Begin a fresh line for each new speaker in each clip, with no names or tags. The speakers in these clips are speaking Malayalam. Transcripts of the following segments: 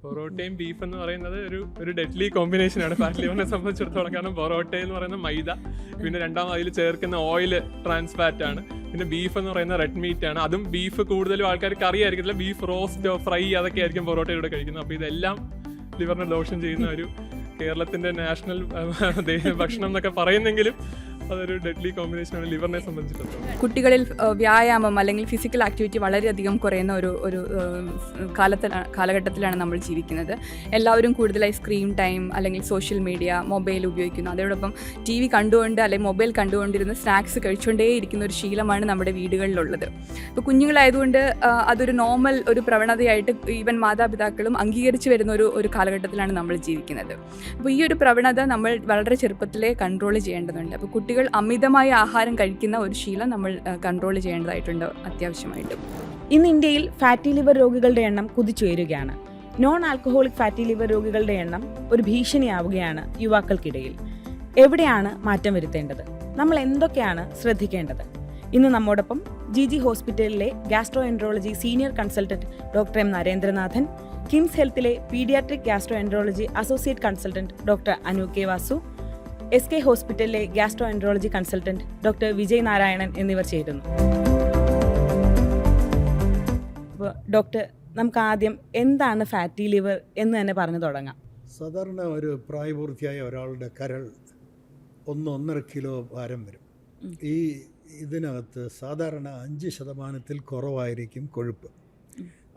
പൊറോട്ടയും ബീഫ് എന്ന് പറയുന്നത് ഒരു ഡെഡ്ലി കോമ്പിനേഷനാണ് ഫാറ്റ് ലിവറിനെ സംബന്ധിച്ചിടത്തോളം. കാരണം പൊറോട്ട എന്ന് പറയുന്ന മൈദ, പിന്നെ രണ്ടാമത് അതിൽ ചേർക്കുന്ന ഓയിൽ ട്രാൻസ് ഫാറ്റ് ആണ്. പിന്നെ ബീഫ് എന്ന് പറയുന്ന റെഡ് മീറ്റ് ആണ്. അതും ബീഫ് കൂടുതലും ആൾക്കാർക്ക് അറിയായിരിക്കില്ല. ബീഫ് റോസ്റ്റോ ഫ്രൈ അതൊക്കെ ആയിരിക്കും പൊറോട്ടയുടെ കഴിക്കുന്നത്. അപ്പോൾ ഇതെല്ലാം ലിവറിനെ ദോഷം ചെയ്യുന്ന ഒരു കേരളത്തിന്റെ നാഷണൽ ഭക്ഷണം എന്നൊക്കെ പറയുന്നെങ്കിലും അതൊരു ഡെഡ്ലി കോമ്പിനേഷനാണ് ലിവറിനെ സംബന്ധിച്ചിടത്തോളം.
കുട്ടികളിൽ വ്യായാമം അല്ലെങ്കിൽ ഫിസിക്കൽ ആക്ടിവിറ്റി വളരെയധികം കുറയുന്ന ഒരു കാലഘട്ടത്തിലാണ് നമ്മൾ ജീവിക്കുന്നത്. എല്ലാവരും കൂടുതലായി സ്ക്രീൻ ടൈം അല്ലെങ്കിൽ സോഷ്യൽ മീഡിയ, മൊബൈൽ ഉപയോഗിക്കുന്നു. അതോടൊപ്പം ടി വി കണ്ടുകൊണ്ട് അല്ലെങ്കിൽ മൊബൈൽ കണ്ടുകൊണ്ടിരുന്ന സ്നാക്സ് കഴിച്ചുകൊണ്ടേയിരിക്കുന്ന ഒരു ശീലമാണ് നമ്മുടെ വീടുകളിലുള്ളത്. ഇപ്പോൾ കുഞ്ഞുങ്ങളായതുകൊണ്ട് അതൊരു നോർമൽ ഒരു പ്രവണതയായിട്ട് ഈവൻ മാതാപിതാക്കളും അംഗീകരിച്ചു വരുന്ന ഒരു കാലഘട്ടത്തിലാണ് നമ്മൾ ജീവിക്കുന്നത്. അപ്പോൾ ഈ ഒരു പ്രവണത നമ്മൾ വളരെ ചെറുപ്പത്തിലേ കൺട്രോൾ ചെയ്യേണ്ടതുണ്ട്. അപ്പോൾ കുട്ടികൾ അമിതമായ ആഹാരം കഴിക്കുന്ന ഒരു ശീലം നമ്മൾ കൺട്രോൾ ചെയ്യേണ്ടതായിട്ടുണ്ട് അത്യാവശ്യമായിട്ടും.
ഇന്ന് ഇന്ത്യയിൽ ഫാറ്റി ലിവർ രോഗികളുടെ എണ്ണം കുതിച്ചുയരുകയാണ്. നോൺ ആൽക്കഹോളിക് ഫാറ്റി ലിവർ രോഗികളുടെ എണ്ണം ഒരു ഭീഷണിയാവുകയാണ് യുവാക്കൾക്കിടയിൽ. എവിടെയാണ് മാറ്റം വരുത്തേണ്ടത്? നമ്മൾ എന്തൊക്കെയാണ് ശ്രദ്ധിക്കേണ്ടത്? ഇന്ന് നമ്മോടൊപ്പം GG ഹോസ്പിറ്റലിലെ gastroenterology senior consultant doctor M. Narendranathan, KIMS ഹെൽത്തിലെ paediatric gastroenterology associate consultant doctor Anu K Vasu, SK ഹോസ്പിറ്റലിലെ gastroenterology consultant doctor Vijay Narayanan എന്നിവർ ചേരുന്നു. അപ്പോൾ ഡോക്ടർ, നമുക്ക് ആദ്യം എന്താണ് ഫാറ്റി ലിവർ എന്ന് തന്നെ പറഞ്ഞു തുടങ്ങാം.
സാധാരണ ഒരു പ്രായപൂർത്തിയായ ഒരാളുടെ കരൾ 1-1.5 കിലോ ഭാരം വരും. ഇതിനകത്ത് സാധാരണ 5% കുറവായിരിക്കും കൊഴുപ്പ്.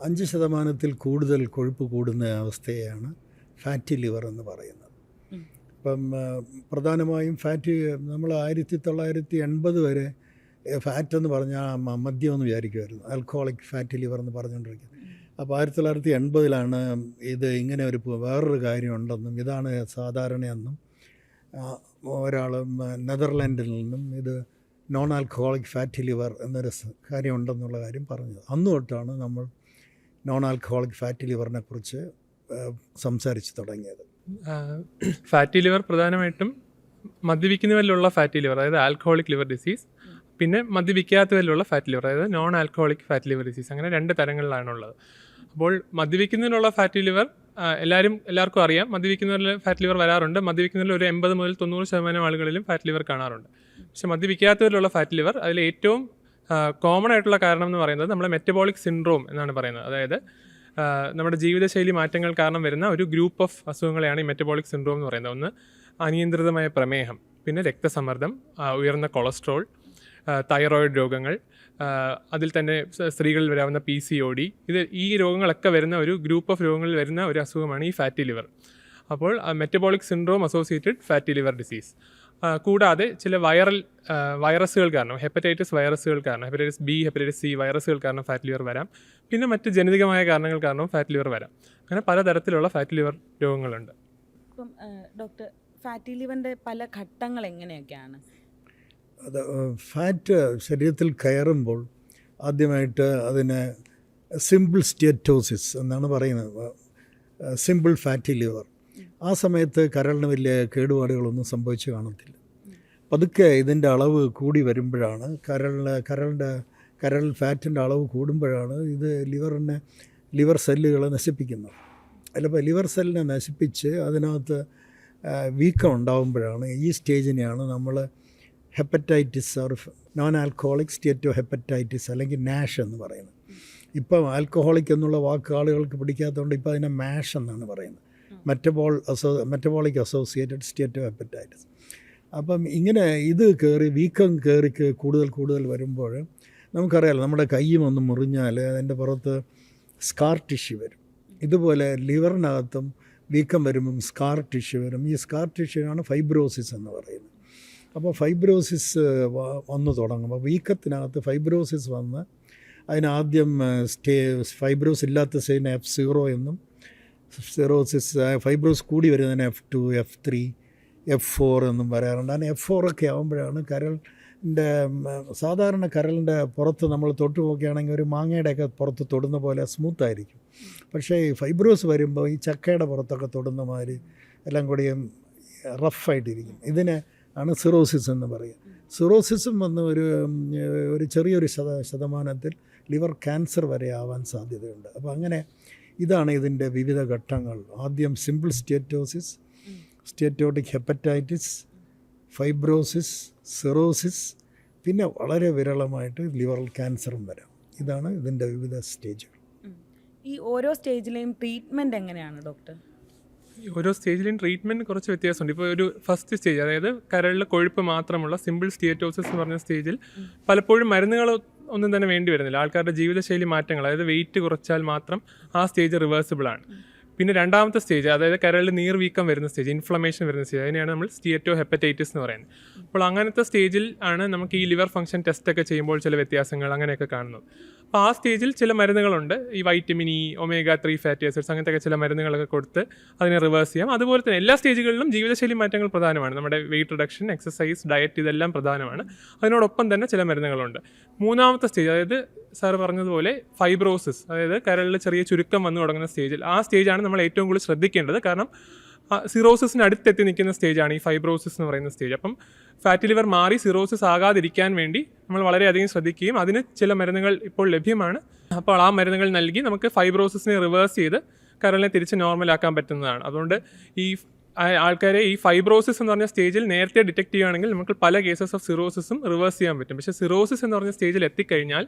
5% കൂടുതൽ കൊഴുപ്പ് കൂടുന്ന അവസ്ഥയാണ് ഫാറ്റി ലിവർ എന്ന് പറയുന്നത്. ഇപ്പം പ്രധാനമായും ഫാറ്റ് നമ്മൾ 1980 വരെ ഫാറ്റ് എന്ന് പറഞ്ഞാൽ മദ്യം എന്ന് വിചാരിക്കുമായിരുന്നു, ആൽക്കഹോളിക് ഫാറ്റി ലിവർ എന്ന് പറഞ്ഞുകൊണ്ടിരിക്കുന്നത്. അപ്പോൾ 1980 ഇത് ഇങ്ങനെ വേറൊരു കാര്യമുണ്ടെന്നും ഇതാണ് സാധാരണയെന്നും ഒരാൾ നെതർലാൻഡിൽ നിന്നും ഇത് നോൺ ആൽക്കഹോളിക് ഫാറ്റി ലിവർ എന്നൊരു കാര്യമുണ്ടെന്നുള്ള കാര്യം പറഞ്ഞത്. അന്ന് തൊട്ടാണ് നമ്മൾ നോൺ ആൽക്കഹോളിക് ഫാറ്റി ലിവറിനെ കുറിച്ച് സംസാരിച്ച് തുടങ്ങിയത്.
ഫാറ്റി ലിവർ പ്രധാനമായിട്ടും മദ്യപിക്കുന്നവരിലുള്ള ഫാറ്റി ലിവർ, അതായത് ആൽക്കഹോളിക് ലിവർ ഡിസീസ്, പിന്നെ മദ്യപിക്കാത്തവരിലുള്ള ഫാറ്റി ലിവർ, അതായത് non alcoholic fatty liver disease. അങ്ങനെ 2 തരങ്ങളിലാണുള്ളത്. അപ്പോൾ മദ്യപിക്കുന്നതിനുള്ള ഫാറ്റി ലിവർ എല്ലാവർക്കും അറിയാം. മദ്യപിക്കുന്നവരിൽ ഫാറ്റ് ലിവർ വരാറുണ്ട്. മദ്യപിക്കുന്നതിൽ ഒരു 80 മുതൽ 90% ആളുകളിലും ഫാറ്റ് ലിവർ കാണാറുണ്ട്. പക്ഷേ മദ്യപിക്കാത്തവരിലുള്ള ഫാറ്റ് ലിവർ അതിൽ ഏറ്റവും കോമൺ ആയിട്ടുള്ള കാരണം എന്ന് പറയുന്നത് നമ്മുടെ മെറ്റബോളിക് സിൻഡ്രോം എന്നാണ് പറയുന്നത്. അതായത് നമ്മുടെ ജീവിതശൈലി മാറ്റങ്ങൾ കാരണം വരുന്ന ഒരു ഗ്രൂപ്പ് ഓഫ് അസുഖങ്ങളെയാണ് ഈ മെറ്റബോളിക് സിൻഡ്രോം എന്ന് പറയുന്നത്. ഒന്ന് അനിയന്ത്രിതമായ പ്രമേഹം, പിന്നെ രക്തസമ്മർദ്ദം, ഉയർന്ന കൊളസ്ട്രോൾ, തൈറോയിഡ് രോഗങ്ങൾ, അതിൽ തന്നെ സ്ത്രീകളിൽ വരാവുന്ന PCOD, ഈ രോഗങ്ങളൊക്കെ വരുന്ന ഒരു ഗ്രൂപ്പ് ഓഫ് രോഗങ്ങളിൽ വരുന്ന ഒരു അസുഖമാണ് ഈ ഫാറ്റി ലിവർ. അപ്പോൾ metabolic syndrome associated fatty liver disease. കൂടാതെ ചില വൈറസുകൾ കാരണം, ഹെപ്പറ്റൈറ്റിസ് വൈറസുകൾ കാരണം, ഹെപ്പറ്റൈറ്റിസ് B, ഹെപ്പറ്റൈറ്റിസ് C വൈറസുകൾ കാരണം ഫാറ്റ് ലിവർ വരാം. പിന്നെ മറ്റ് ജനിതകമായ കാരണങ്ങൾ കാരണവും ഫാറ്റ് ലിവർ വരാം. അങ്ങനെ പലതരത്തിലുള്ള ഫാറ്റ് ലിവർ രോഗങ്ങളുണ്ട്.
അപ്പം ഡോക്ടർ, ഫാറ്റി ലിവറിൻ്റെ പല ഘട്ടങ്ങൾ എങ്ങനെയൊക്കെയാണ്?
അത് ഫാറ്റ് ശരീരത്തിൽ കയറുമ്പോൾ ആദ്യമായിട്ട് അതിനെ സിമ്പിൾ സ്റ്റേറ്റോസിസ് എന്നാണ് പറയുന്നത്, സിമ്പിൾ ഫാറ്റി ലിവർ. ആ സമയത്ത് കരളിന് വലിയ കേടുപാടുകളൊന്നും സംഭവിച്ചു കാണത്തില്ല. പതുക്കെ ഇതിൻ്റെ അളവ് കൂടി വരുമ്പോഴാണ് കരൾ ഫാറ്റിൻ്റെ അളവ് കൂടുമ്പോഴാണ് ഇത് ലിവർ സെല്ലുകളെ നശിപ്പിക്കുന്നത്. അതിലിപ്പോൾ ലിവർ സെല്ലിനെ നശിപ്പിച്ച് അതിനകത്ത് വീക്കം ഉണ്ടാകുമ്പോഴാണ്, ഈ സ്റ്റേജിനെയാണ് നമ്മൾ hepatitis or non alcoholic steatohepatitis അല്ലെങ്കിൽ നാഷ് എന്ന് പറയുന്നത്. ഇപ്പം ആൽക്കഹോളിക് എന്നുള്ള വാക്ക് ആളുകൾക്ക് പിടിക്കാത്തതുകൊണ്ട് ഇപ്പോൾ അതിനെ മാഷ് എന്നാണ് പറയുന്നത്, മെറ്റബോളിക് അസോസിയേറ്റഡ് സ്റ്റേറ്റോ ഹെപ്പറ്റൈറ്റിസ്. അപ്പം ഇങ്ങനെ ഇത് വീക്കം കയറി കൂടുതൽ വരുമ്പോൾ നമുക്കറിയാലോ, നമ്മുടെ കൈയും ഒന്ന് മുറിഞ്ഞാൽ അതിൻ്റെ പുറത്ത് സ്കാർ ടിഷ്യൂ വരും. ഇതുപോലെ ലിവറിനകത്തും വീക്കം വരുമ്പം സ്കാർ ടിഷ്യൂ വരും. ഈ സ്കാർ ടിഷ്യൂവാണ് ഫൈബ്രോസിസ് എന്ന് പറയുന്നത്. അപ്പോൾ ഫൈബ്രോസിസ് വന്നു തുടങ്ങുമ്പോൾ വീക്കത്തിനകത്ത് ഫൈബ്രോസിസ് വന്ന് അതിനാദ്യം ഫൈബ്രോസ് ഇല്ലാത്ത സ്റ്റേജിനെ F0 എന്നും, ഫൈബ്രോസ് കൂടി വരുന്നതിന് F2, F3, F4 എന്നും പറയാറുണ്ട്. അതിന് F4 ഒക്കെ ആകുമ്പോഴാണ് സാധാരണ കരളിൻ്റെ പുറത്ത് നമ്മൾ തൊട്ട് നോക്കുകയാണെങ്കിൽ ഒരു മാങ്ങയുടെയൊക്കെ പുറത്ത് തൊടുന്ന പോലെ സ്മൂത്തായിരിക്കും. പക്ഷേ ഈ ഫൈബ്രോസ് വരുമ്പോൾ ഈ ചക്കയുടെ പുറത്തൊക്കെ തൊടുന്ന മാതിരി എല്ലാം കൂടിയും റഫായിട്ടിരിക്കും. ഇതിനെ ആണ് സിറോസിസ് എന്ന് പറയുക. സിറോസിസും വന്ന് ഒരു ചെറിയൊരു ശതമാനത്തിൽ ലിവർ ക്യാൻസർ വരെ ആവാൻ സാധ്യതയുണ്ട്. അപ്പോൾ അങ്ങനെ ഇതാണ് ഇതിൻ്റെ വിവിധ ഘട്ടങ്ങൾ. ആദ്യം സിമ്പിൾ സ്റ്റേറ്റോസിസ്, സ്റ്റേറ്റോട്ടിക് ഹെപ്പറ്റൈറ്റിസ്, ഫൈബ്രോസിസ്, സിറോസിസ്, പിന്നെ വളരെ വിരളമായിട്ട് ലിവറൽ ക്യാൻസറും വരാം. ഇതാണ് ഇതിൻ്റെ വിവിധ സ്റ്റേജുകൾ.
ഈ ഓരോ സ്റ്റേജിലെയും ട്രീറ്റ്മെൻറ്റ് എങ്ങനെയാണ് ഡോക്ടർ?
ഓരോ സ്റ്റേജിലും ട്രീറ്റ്മെൻറ്റ് കുറച്ച് വ്യത്യാസമുണ്ട്. ഇപ്പോൾ ഒരു ഫസ്റ്റ് സ്റ്റേജ്, അതായത് കരളിൽ കൊഴുപ്പ് മാത്രമുള്ള സിമ്പിൾ സ്റ്റേറ്റോസിസ് എന്ന് പറഞ്ഞ സ്റ്റേജിൽ പലപ്പോഴും മരുന്നുകൾ ഒന്നും തന്നെ വേണ്ടി വരുന്നില്ല. ആൾക്കാരുടെ ജീവിതശൈലി മാറ്റങ്ങൾ, അതായത് വെയിറ്റ് കുറച്ചാൽ മാത്രം ആ സ്റ്റേജ് റിവേഴ്സിബിൾ ആണ്. പിന്നെ രണ്ടാമത്തെ സ്റ്റേജ്, അതായത് കരളിൽ നീർവീക്കം വരുന്ന സ്റ്റേജ്, ഇൻഫ്ലമേഷൻ വരുന്ന സ്റ്റേജ്, അതിനെയാണ് നമ്മൾ സ്റ്റേറ്റോ ഹെപ്പറ്റൈറ്റിസ് എന്ന് പറയുന്നത്. അപ്പോൾ അങ്ങനത്തെ സ്റ്റേജിൽ ആണ് നമുക്ക് ഈ ലിവർ ഫംഗ്ഷൻ ടെസ്റ്റ് ഒക്കെ ചെയ്യുമ്പോൾ ചില വ്യത്യാസങ്ങൾ അങ്ങനെയൊക്കെ കാണുന്നത്. അപ്പോൾ ആ സ്റ്റേജിൽ ചില മരുന്നുകളുണ്ട്, ഈ vitamin E, omega-3 fatty acids, അങ്ങനത്തെ ചില മരുന്നുകളൊക്കെ കൊടുത്ത് അതിനെ റിവേഴ്സ് ചെയ്യാം. അതുപോലെ തന്നെ എല്ലാ സ്റ്റേജുകളിലും ജീവിതശൈലി മാറ്റങ്ങൾ പ്രധാനമാണ്. നമ്മുടെ വെയിറ്റ് റിഡക്ഷൻ, എക്സസൈസ്, ഡയറ്റ്, ഇതെല്ലാം പ്രധാനമാണ്. അതിനോടൊപ്പം തന്നെ ചില മരുന്നുകളുണ്ട്. മൂന്നാമത്തെ സ്റ്റേജ്, അതായത് സാറ് പറഞ്ഞതുപോലെ ഫൈബ്രോസിസ്, അതായത് കരളിൽ ചെറിയ ചുരുക്കം വന്നു തുടങ്ങുന്ന സ്റ്റേജിൽ, ആ സ്റ്റേജാണ് നമ്മൾ ഏറ്റവും കൂടുതൽ ശ്രദ്ധിക്കേണ്ടത്. കാരണം സിറോസിസിന് അടുത്തെത്തി നിൽക്കുന്ന സ്റ്റേജാണ് ഈ ഫൈബ്രോസിസ് എന്ന് പറയുന്ന സ്റ്റേജ്. അപ്പം ഫാറ്റി ലിവർ മാറി സിറോസിസ് ആകാതിരിക്കാൻ വേണ്ടി നമ്മൾ വളരെയധികം ശ്രദ്ധിക്കുകയും അതിന് ചില മരുന്നുകൾ ഇപ്പോൾ ലഭ്യമാണ്. അപ്പോൾ ആ മരുന്നുകൾ നൽകി നമുക്ക് ഫൈബ്രോസിസിനെ റിവേഴ്സ് ചെയ്ത് കരളിനെ തിരിച്ച് നോർമലാക്കാൻ പറ്റുന്നതാണ്. അതുകൊണ്ട് ഈ ആൾക്കാരെ ഈ ഫൈബ്രോസിസ് എന്ന് പറഞ്ഞ സ്റ്റേജിൽ നേരത്തെ ഡിറ്റക്ട് ചെയ്യുകയാണെങ്കിൽ നമുക്ക് പല കേസസ് ഓഫ് സിറോസിസും റിവേഴ്സ് ചെയ്യാൻ പറ്റും. പക്ഷേ സിറോസിസ് എന്ന് പറഞ്ഞ സ്റ്റേജിൽ എത്തിക്കഴിഞ്ഞാൽ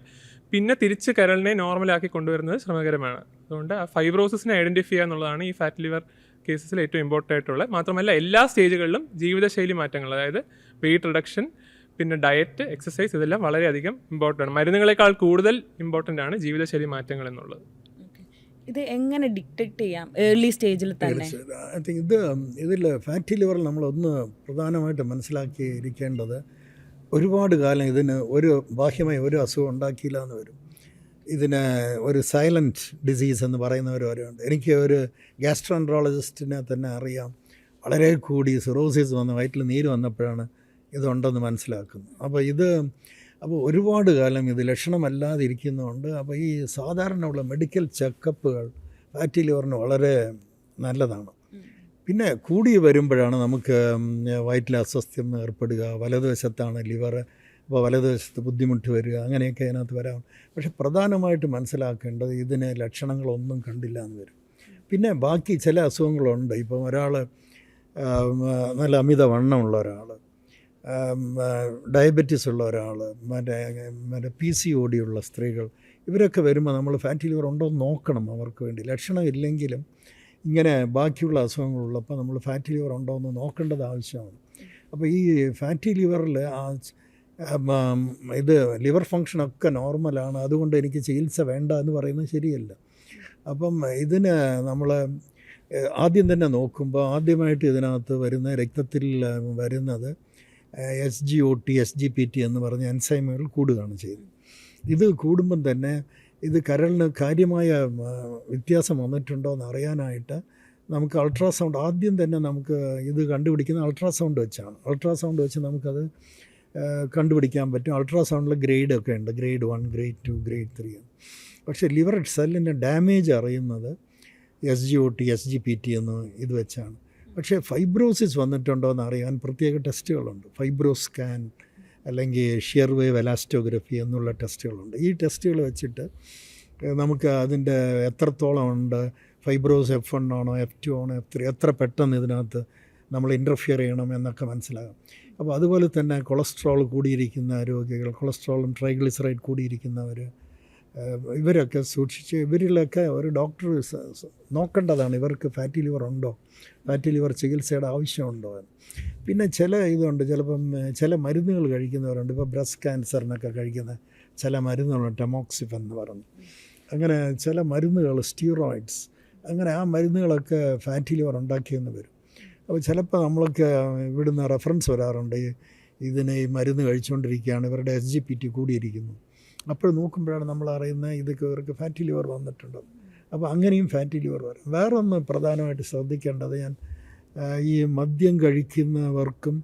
പിന്നെ തിരിച്ച് കരളിനെ നോർമലാക്കി കൊണ്ടുവരുന്നത് ശ്രമകരമാണ്. അതുകൊണ്ട് ആ ഫൈബ്രോസിസിനെ ഐഡൻറ്റിഫൈ ചെയ്യുക എന്നുള്ളതാണ് ഈ ഫാറ്റ് ലിവർ കേസസിൽ ഏറ്റവും ഇമ്പോർട്ടൻ്റ് ആയിട്ടുള്ളത്. മാത്രമല്ല എല്ലാ സ്റ്റേജുകളിലും ജീവിതശൈലി മാറ്റങ്ങൾ, അതായത് വെയിറ്റ് റിഡക്ഷൻ, പിന്നെ ഡയറ്റ്, എക്സസൈസ്, ഇതെല്ലാം വളരെയധികം ഇമ്പോർട്ടൻ്റ് ആണ്. മരുന്നുകളെക്കാൾ കൂടുതൽ ഇമ്പോർട്ടൻ്റ് ആണ് ജീവിതശൈലി മാറ്റങ്ങൾ എന്നുള്ളത്.
ഇത് എങ്ങനെ ഡിറ്റക്ട് ചെയ്യാം ഏർലി സ്റ്റേജിൽ തന്നെ?
ഐ തിങ്ക് ഇതിൽ ഫാറ്റി ലിവറിൽ നമ്മളൊന്ന് പ്രധാനമായിട്ട് മനസ്സിലാക്കിയിരിക്കേണ്ടത്, ഒരുപാട് കാലം ഇതിന് ബാഹ്യമായി ഒരു അസുഖം ഉണ്ടാക്കിയില്ല എന്ന് വരും. ഇതിന് ഒരു സൈലൻറ്റ് ഡിസീസ് എന്ന് പറയുന്നവരുണ്ട്. എനിക്ക് ഒരു ഗ്യാസ്ട്രോൻട്രോളജിസ്റ്റിനെ തന്നെ അറിയാം, വളരെ കൂടി സിറോസിസ് വന്ന് വയറ്റിൽ നീര് വന്നപ്പോഴാണ് ഇതുണ്ടെന്ന് മനസ്സിലാക്കുന്നത്. അപ്പോൾ ഒരുപാട് കാലം ഇത് ലക്ഷണമല്ലാതെ ഇരിക്കുന്നതുകൊണ്ട് അപ്പോൾ ഈ സാധാരണയുള്ള മെഡിക്കൽ ചെക്കപ്പുകൾ ഫാറ്റി ലിവറിന് വളരെ നല്ലതാണ്. പിന്നെ കൂടി വരുമ്പോഴാണ് നമുക്ക് വയറ്റിൽ അസ്വസ്ഥ്യം ഏർപ്പെടുക, വലതുവശത്താണ് ലിവർ, അപ്പോൾ വലതുവശത്ത് ബുദ്ധിമുട്ട് വരിക, അങ്ങനെയൊക്കെ അതിനകത്ത് വരാം. പക്ഷെ പ്രധാനമായിട്ട് മനസ്സിലാക്കേണ്ടത് ഇതിന് ലക്ഷണങ്ങളൊന്നും കണ്ടില്ല എന്ന് വരും. പിന്നെ ബാക്കി ചില അസുഖങ്ങളുണ്ട്. ഇപ്പം ഒരാൾ നല്ല അമിതവണ്ണമുള്ള ഒരാൾ, ഡയബറ്റീസ് ഉള്ള ഒരാൾ, മറ്റേ PCOD ഉള്ള സ്ത്രീകൾ, ഇവരൊക്കെ വരുമ്പോൾ നമ്മൾ ഫാറ്റി ലിവർ ഉണ്ടോ എന്ന് നോക്കണം. അവർക്ക് വേണ്ടി ലക്ഷണം ഇല്ലെങ്കിലും ഇങ്ങനെ ബാക്കിയുള്ള അസുഖങ്ങളുള്ളപ്പോൾ നമ്മൾ ഫാറ്റി ലിവർ ഉണ്ടോ എന്ന് നോക്കേണ്ടത് ആവശ്യമാണ്. അപ്പോൾ ഈ ഫാറ്റി ലിവറിൽ ഇത് ലിവർ ഫങ്ഷനൊക്കെ നോർമലാണ്, അതുകൊണ്ട് എനിക്ക് ചികിത്സ വേണ്ട എന്ന് പറയുന്നത് ശരിയല്ല. അപ്പം ഇതിന് നമ്മൾ ആദ്യം തന്നെ നോക്കുമ്പോൾ ആദ്യമായിട്ട് ഇതിനകത്ത് വരുന്ന രക്തത്തിൽ വരുന്നത് SGOT, SGPT എന്ന് പറഞ്ഞ എൻസൈമുകൾ കൂടുകയാണ് ചെയ്യുന്നത്. ഇത് കൂടുമ്പം തന്നെ ഇത് കരളിന് കാര്യമായ വ്യത്യാസം വന്നിട്ടുണ്ടോ എന്ന് അറിയാനായിട്ട് നമുക്ക് അൾട്രാസൗണ്ട്, ആദ്യം തന്നെ നമുക്ക് ഇത് കണ്ടുപിടിക്കുന്ന അൾട്രാസൗണ്ട് വെച്ചാണ്. അൾട്രാസൗണ്ട് വെച്ച് നമുക്കത് കണ്ടുപിടിക്കാൻ പറ്റും. അൾട്രാസൗണ്ടിൽ ഗ്രേഡൊക്കെ ഉണ്ട്, ഗ്രേഡ് 1, ഗ്രേഡ് 2, ഗ്രേഡ് 3. പക്ഷേ ലിവർ സെല്ലിൻ്റെ ഡാമേജ് അറിയുന്നത് SGOT, SGPT എന്ന് ഇത് വെച്ചാണ്. പക്ഷേ ഫൈബ്രോസിസ് വന്നിട്ടുണ്ടോ എന്ന് അറിയാൻ പ്രത്യേക ടെസ്റ്റുകളുണ്ട്. ഫൈബ്രോ സ്കാൻ അല്ലെങ്കിൽ ഷിയർ വേവ് എലാസ്റ്റോഗ്രഫി എന്നുള്ള ടെസ്റ്റുകളുണ്ട്. ഈ ടെസ്റ്റുകൾ വെച്ചിട്ട് നമുക്ക് അതിൻ്റെ എത്രത്തോളം ഉണ്ട്, ഫൈബ്രോസ് F1 ആണോ, F2 ആണോ, F3, എത്ര പെട്ടെന്ന് ഇതിനകത്ത് നമ്മൾ ഇൻ്റർഫിയർ ചെയ്യണം എന്നൊക്കെ മനസ്സിലാകും. അപ്പോൾ അതുപോലെ തന്നെ കൊളസ്ട്രോൾ കൂടിയിരിക്കുന്ന രോഗികൾ, കൊളസ്ട്രോളും ട്രൈഗ്ലിസറൈഡ് കൂടിയിരിക്കുന്നവർ, ഇവരൊക്കെ സൂക്ഷിച്ച് ഇവരിലൊക്കെ ഒരു ഡോക്ടർ നോക്കേണ്ടതാണ് ഇവർക്ക് ഫാറ്റി ലിവർ ഉണ്ടോ, ഫാറ്റി ലിവർ ചികിത്സയുടെ ആവശ്യമുണ്ടോ എന്ന്. പിന്നെ ഇതുണ്ട്, ചിലപ്പം ചില മരുന്നുകൾ കഴിക്കുന്നവരുണ്ട്. ഇപ്പോൾ ബ്രസ്റ്റ് ക്യാൻസറിനൊക്കെ കഴിക്കുന്ന ചില മരുന്നുകളുണ്ട്, ടെമോക്സിഫൻ എന്ന് പറഞ്ഞു. അങ്ങനെ ചില മരുന്നുകൾ, സ്റ്റീറോയിഡ്സ്, അങ്ങനെ ആ മരുന്നുകളൊക്കെ ഫാറ്റി ലിവർ ഉണ്ടാക്കിയെന്ന് വരും. അപ്പോൾ ചിലപ്പോൾ നമ്മളൊക്കെ ഇവിടുന്ന് റെഫറൻസ് വരാറുണ്ട്, ഇതിന് ഈ മരുന്ന് കഴിച്ചുകൊണ്ടിരിക്കുകയാണ്, ഇവരുടെ SGPT കൂടിയിരിക്കുന്നു. അപ്പോൾ നോക്കുമ്പോഴാണ് നമ്മൾ അറിയുന്നത് ഇവർക്ക് ഫാറ്റി ലിവർ വന്നിട്ടുണ്ട്. അപ്പോൾ അങ്ങനെയും ഫാറ്റി ലിവർ വരും. വേറൊന്ന് പ്രധാനമായിട്ട് ശ്രദ്ധിക്കേണ്ടത്, ഈ മദ്യം കഴിക്കുന്നവർക്കും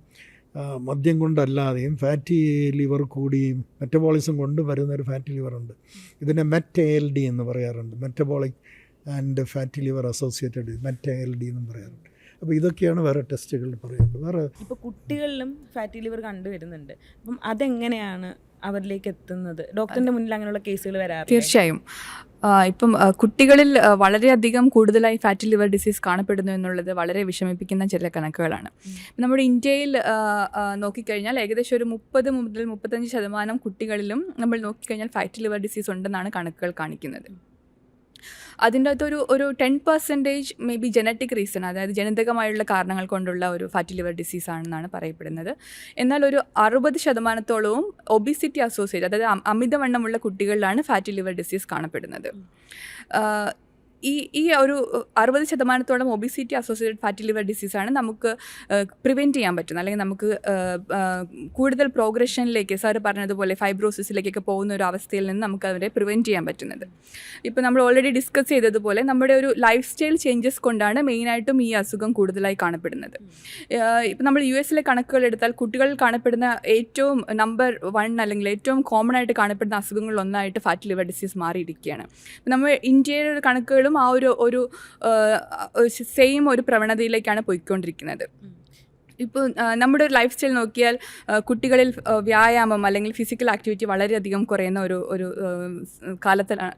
മദ്യം കൊണ്ടല്ലാതെയും ഫാറ്റി ലിവർ കൂടിയും മെറ്റബോളിസം കൊണ്ട് വരുന്നൊരു ഫാറ്റി ലിവറുണ്ട്. ഇതിനെ MET-ALD എന്ന് പറയാറുണ്ട്, metabolic and fatty liver associated, MET-ALD എന്നും പറയാറുണ്ട്. അപ്പോൾ ഇതൊക്കെയാണ് വേറെ ടെസ്റ്റുകൾ പറയുന്നത്. വേറെ
ഇപ്പോൾ കുട്ടികളിലും ഫാറ്റി ലിവർ കണ്ടുവരുന്നുണ്ട്. അപ്പം അതെങ്ങനെയാണ് അവരിലേക്ക് എത്തുന്നത്? ഡോക്ടറിന്റെ മുന്നിൽ അങ്ങനെയുള്ള കേസുകൾ വരാറില്ല?
തീർച്ചയായും. ഇപ്പം കുട്ടികളിൽ വളരെയധികം കൂടുതലായി ഫാറ്റി ലിവർ ഡിസീസ് കാണപ്പെടുന്നു എന്നുള്ളത് വളരെ വിഷമിപ്പിക്കുന്ന ചില കണക്കുകളാണ്. നമ്മുടെ ഇന്ത്യയിൽ നോക്കിക്കഴിഞ്ഞാൽ ഏകദേശം ഒരു 30 മുതൽ 35% കുട്ടികളിലും നമ്മൾ നോക്കിക്കഴിഞ്ഞാൽ ഫാറ്റി ലിവർ ഡിസീസ് ഉണ്ടെന്നാണ് കണക്കുകൾ കാണിക്കുന്നത്. അതിൻ്റെ അകത്തൊരു 10% മേ ബി ജനറ്റിക് റീസൺ, അതായത് ജനിതകമായുള്ള കാരണങ്ങൾ കൊണ്ടുള്ള ഒരു ഫാറ്റി ലിവർ ഡിസീസ് ആണെന്നാണ് പറയപ്പെടുന്നത്. എന്നാൽ ഒരു 60% ഒബിസിറ്റി അസോസിയേറ്റ്, അതായത് അമിതവണ്ണമുള്ള കുട്ടികളിലാണ് ഫാറ്റി ലിവർ ഡിസീസ് കാണപ്പെടുന്നത്. ഈ ഒരു 60% ഒബിസിറ്റി അസോസിയേറ്റഡ് ഫാറ്റി ലിവർ ഡിസീസാണ് നമുക്ക് പ്രിവെൻറ്റ് ചെയ്യാൻ പറ്റുന്നത്, അല്ലെങ്കിൽ നമുക്ക് കൂടുതൽ പ്രോഗ്രഷനിലേക്ക്, സാർ പറഞ്ഞതുപോലെ ഫൈബ്രോസിസിലേക്കൊക്കെ പോകുന്ന ഒരു അവസ്ഥയിൽ നിന്ന് നമുക്ക് അവരെ പ്രിവെൻറ്റ് ചെയ്യാൻ പറ്റുന്നത്. ഇപ്പോൾ നമ്മൾ ഓൾറെഡി ഡിസ്കസ് ചെയ്തതുപോലെ നമ്മുടെ ഒരു ലൈഫ് സ്റ്റൈൽ ചേഞ്ചസ് കൊണ്ടാണ് മെയിനായിട്ടും ഈ അസുഖം കൂടുതലായി കാണപ്പെടുന്നത്. ഇപ്പോൾ നമ്മൾ US കണക്കുകൾ എടുത്താൽ കുട്ടികളിൽ കാണപ്പെടുന്ന ഏറ്റവും നമ്പർ 1 അല്ലെങ്കിൽ ഏറ്റവും കോമൺ ആയിട്ട് കാണപ്പെടുന്ന അസുഖങ്ങളിലൊന്നായിട്ട് ഫാറ്റി ലിവർ ഡിസീസ് മാറിയിരിക്കുകയാണ്. നമ്മൾ ഇന്ത്യയുടെ കണക്കുകളും ആ ഒരു സെയിം ഒരു പ്രവണതയിലേക്കാണ് പോയിക്കൊണ്ടിരിക്കുന്നത്. ഇപ്പോൾ നമ്മുടെ ഒരു ലൈഫ് സ്റ്റൈൽ നോക്കിയാൽ കുട്ടികളിൽ വ്യായാമം അല്ലെങ്കിൽ ഫിസിക്കൽ ആക്ടിവിറ്റി വളരെയധികം കുറയുന്ന ഒരു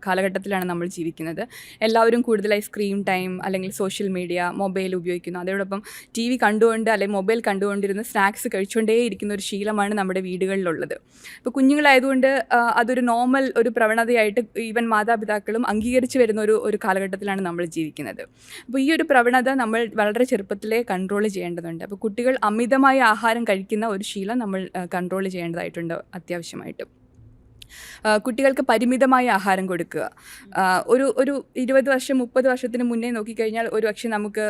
കാലഘട്ടത്തിലാണ് നമ്മൾ ജീവിക്കുന്നത്. എല്ലാവരും കൂടുതലായി സ്ക്രീൻ ടൈം അല്ലെങ്കിൽ സോഷ്യൽ മീഡിയ, മൊബൈൽ ഉപയോഗിക്കുന്നു. അതോടൊപ്പം TV കണ്ടുകൊണ്ട് അല്ലെങ്കിൽ മൊബൈൽ കണ്ടുകൊണ്ടിരുന്ന സ്നാക്സ് കഴിച്ചുകൊണ്ടേയിരിക്കുന്ന ഒരു ശീലമാണ് നമ്മുടെ വീടുകളിലുള്ളത്. ഇപ്പോൾ കുഞ്ഞുങ്ങളായതുകൊണ്ട് അതൊരു നോർമൽ ഒരു പ്രവണതയായിട്ട് ഈവൻ മാതാപിതാക്കളും അംഗീകരിച്ച് വരുന്ന ഒരു കാലഘട്ടത്തിലാണ് നമ്മൾ ജീവിക്കുന്നത്. അപ്പോൾ ഈ ഒരു പ്രവണത നമ്മൾ വളരെ ചെറുപ്പത്തിലേ കൺട്രോൾ ചെയ്യേണ്ടതുണ്ട്. അപ്പോൾ കുട്ടികൾ അമിതമായ ആഹാരം കഴിക്കുന്ന ഒരു ശീലം നമ്മൾ കൺട്രോൾ ചെയ്യേണ്ടതായിട്ടുണ്ട് അത്യാവശ്യമായിട്ടും. കുട്ടികൾക്ക് പരിമിതമായ ആഹാരം കൊടുക്കുക. ഒരു 20 വർഷം 30 വർഷത്തിന് മുന്നേ നോക്കിക്കഴിഞ്ഞാൽ ഒരു പക്ഷേ നമുക്ക്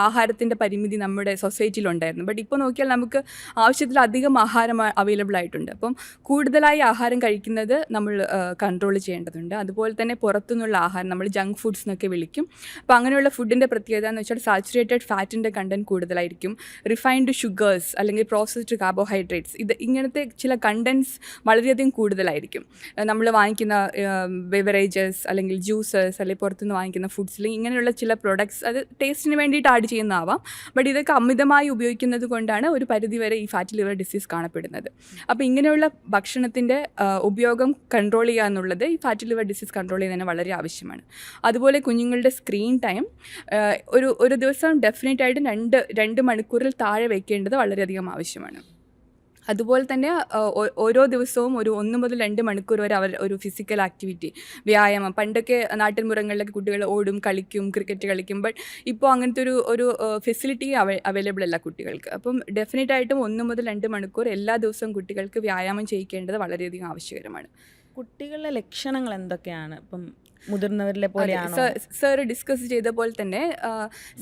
ആഹാരത്തിൻ്റെ പരിമിതി നമ്മുടെ സൊസൈറ്റിയിലുണ്ടായിരുന്നു. ബട്ട് ഇപ്പോൾ നോക്കിയാൽ നമുക്ക് ആവശ്യത്തിലധികം ആഹാരം അവൈലബിൾ ആയിട്ടുണ്ട്. അപ്പം കൂടുതലായി ആഹാരം കഴിക്കുന്നത് നമ്മൾ കൺട്രോൾ ചെയ്യേണ്ടതുണ്ട്. അതുപോലെ തന്നെ പുറത്തുനിന്നുള്ള ആഹാരം നമ്മൾ ജങ്ക് ഫുഡ്സ് എന്നൊക്കെ വിളിക്കും. അപ്പോൾ അങ്ങനെയുള്ള ഫുഡിൻ്റെ പ്രത്യേകത എന്ന് വെച്ചാൽ സാച്ചുറേറ്റഡ് ഫാറ്റിൻ്റെ കണ്ടൻറ്റ് കൂടുതലായിരിക്കും. റിഫൈൻഡ് ഷുഗേഴ്സ് അല്ലെങ്കിൽ പ്രോസസ്ഡ് കാർബോഹൈഡ്രേറ്റ്സ്, ഇങ്ങനത്തെ ചില കണ്ടൻറ്റ്സ് വളരെയധികം കൂടുതലായിരിക്കും. നമ്മൾ വാങ്ങിക്കുന്ന ബെവറേജസ് അല്ലെങ്കിൽ ജ്യൂസസ് അല്ലെങ്കിൽ പുറത്തുനിന്ന് വാങ്ങിക്കുന്ന ഫുഡ്സിൽ ഇങ്ങനെയുള്ള ചില പ്രൊഡക്ട്സ് അത് ടേസ്റ്റിന് വേണ്ടിയിട്ട് ആഡ് ചെയ്യുന്നതാവാം. ബട്ട് ഇതൊക്കെ അമിതമായി ഉപയോഗിക്കുന്നത് കൊണ്ടാണ് ഒരു പരിധിവരെ ഈ ഫാറ്റി ലിവർ ഡിസീസ് കാണപ്പെടുന്നത്. അപ്പോൾ ഇങ്ങനെയുള്ള ഭക്ഷണത്തിൻ്റെ ഉപയോഗം കൺട്രോൾ ചെയ്യുക എന്നുള്ളത് ഈ ഫാറ്റി ലിവർ ഡിസീസ് കൺട്രോൾ ചെയ്യുന്നതിന് വളരെ ആവശ്യമാണ്. അതുപോലെ കുഞ്ഞുങ്ങളുടെ സ്ക്രീൻ ടൈം ഒരു ദിവസം ഡെഫിനറ്റായിട്ടും 2 മണിക്കൂറിൽ താഴെ വയ്ക്കേണ്ടത് വളരെയധികം ആവശ്യമാണ്. അതുപോലെ തന്നെ ഓരോ ദിവസവും ഒരു 1 മുതൽ 2 മണിക്കൂർ വരെ അവർ ഒരു ഫിസിക്കൽ ആക്ടിവിറ്റി, വ്യായാമം, പണ്ടൊക്കെ നാട്ടിൻപുറങ്ങളിലൊക്കെ കുട്ടികൾ ഓടും, കളിക്കും, ക്രിക്കറ്റ് കളിക്കും. ബട്ട് ഇപ്പോൾ അങ്ങനത്തെ ഒരു ഫെസിലിറ്റി അവൈലബിൾ അല്ല കുട്ടികൾക്ക്. അപ്പം ഡെഫിനറ്റായിട്ടും 1 മുതൽ 2 മണിക്കൂർ എല്ലാ ദിവസവും കുട്ടികൾക്ക് വ്യായാമം ചെയ്യിക്കേണ്ടത് വളരെയധികം ആവശ്യകരമാണ്.
കുട്ടികളുടെ ലക്ഷണങ്ങൾ എന്തൊക്കെയാണ്? ഇപ്പം മുതിർന്നവരിലെ പോലെയാണോ?
സാർ ഡിസ്കസ് ചെയ്ത പോലെ തന്നെ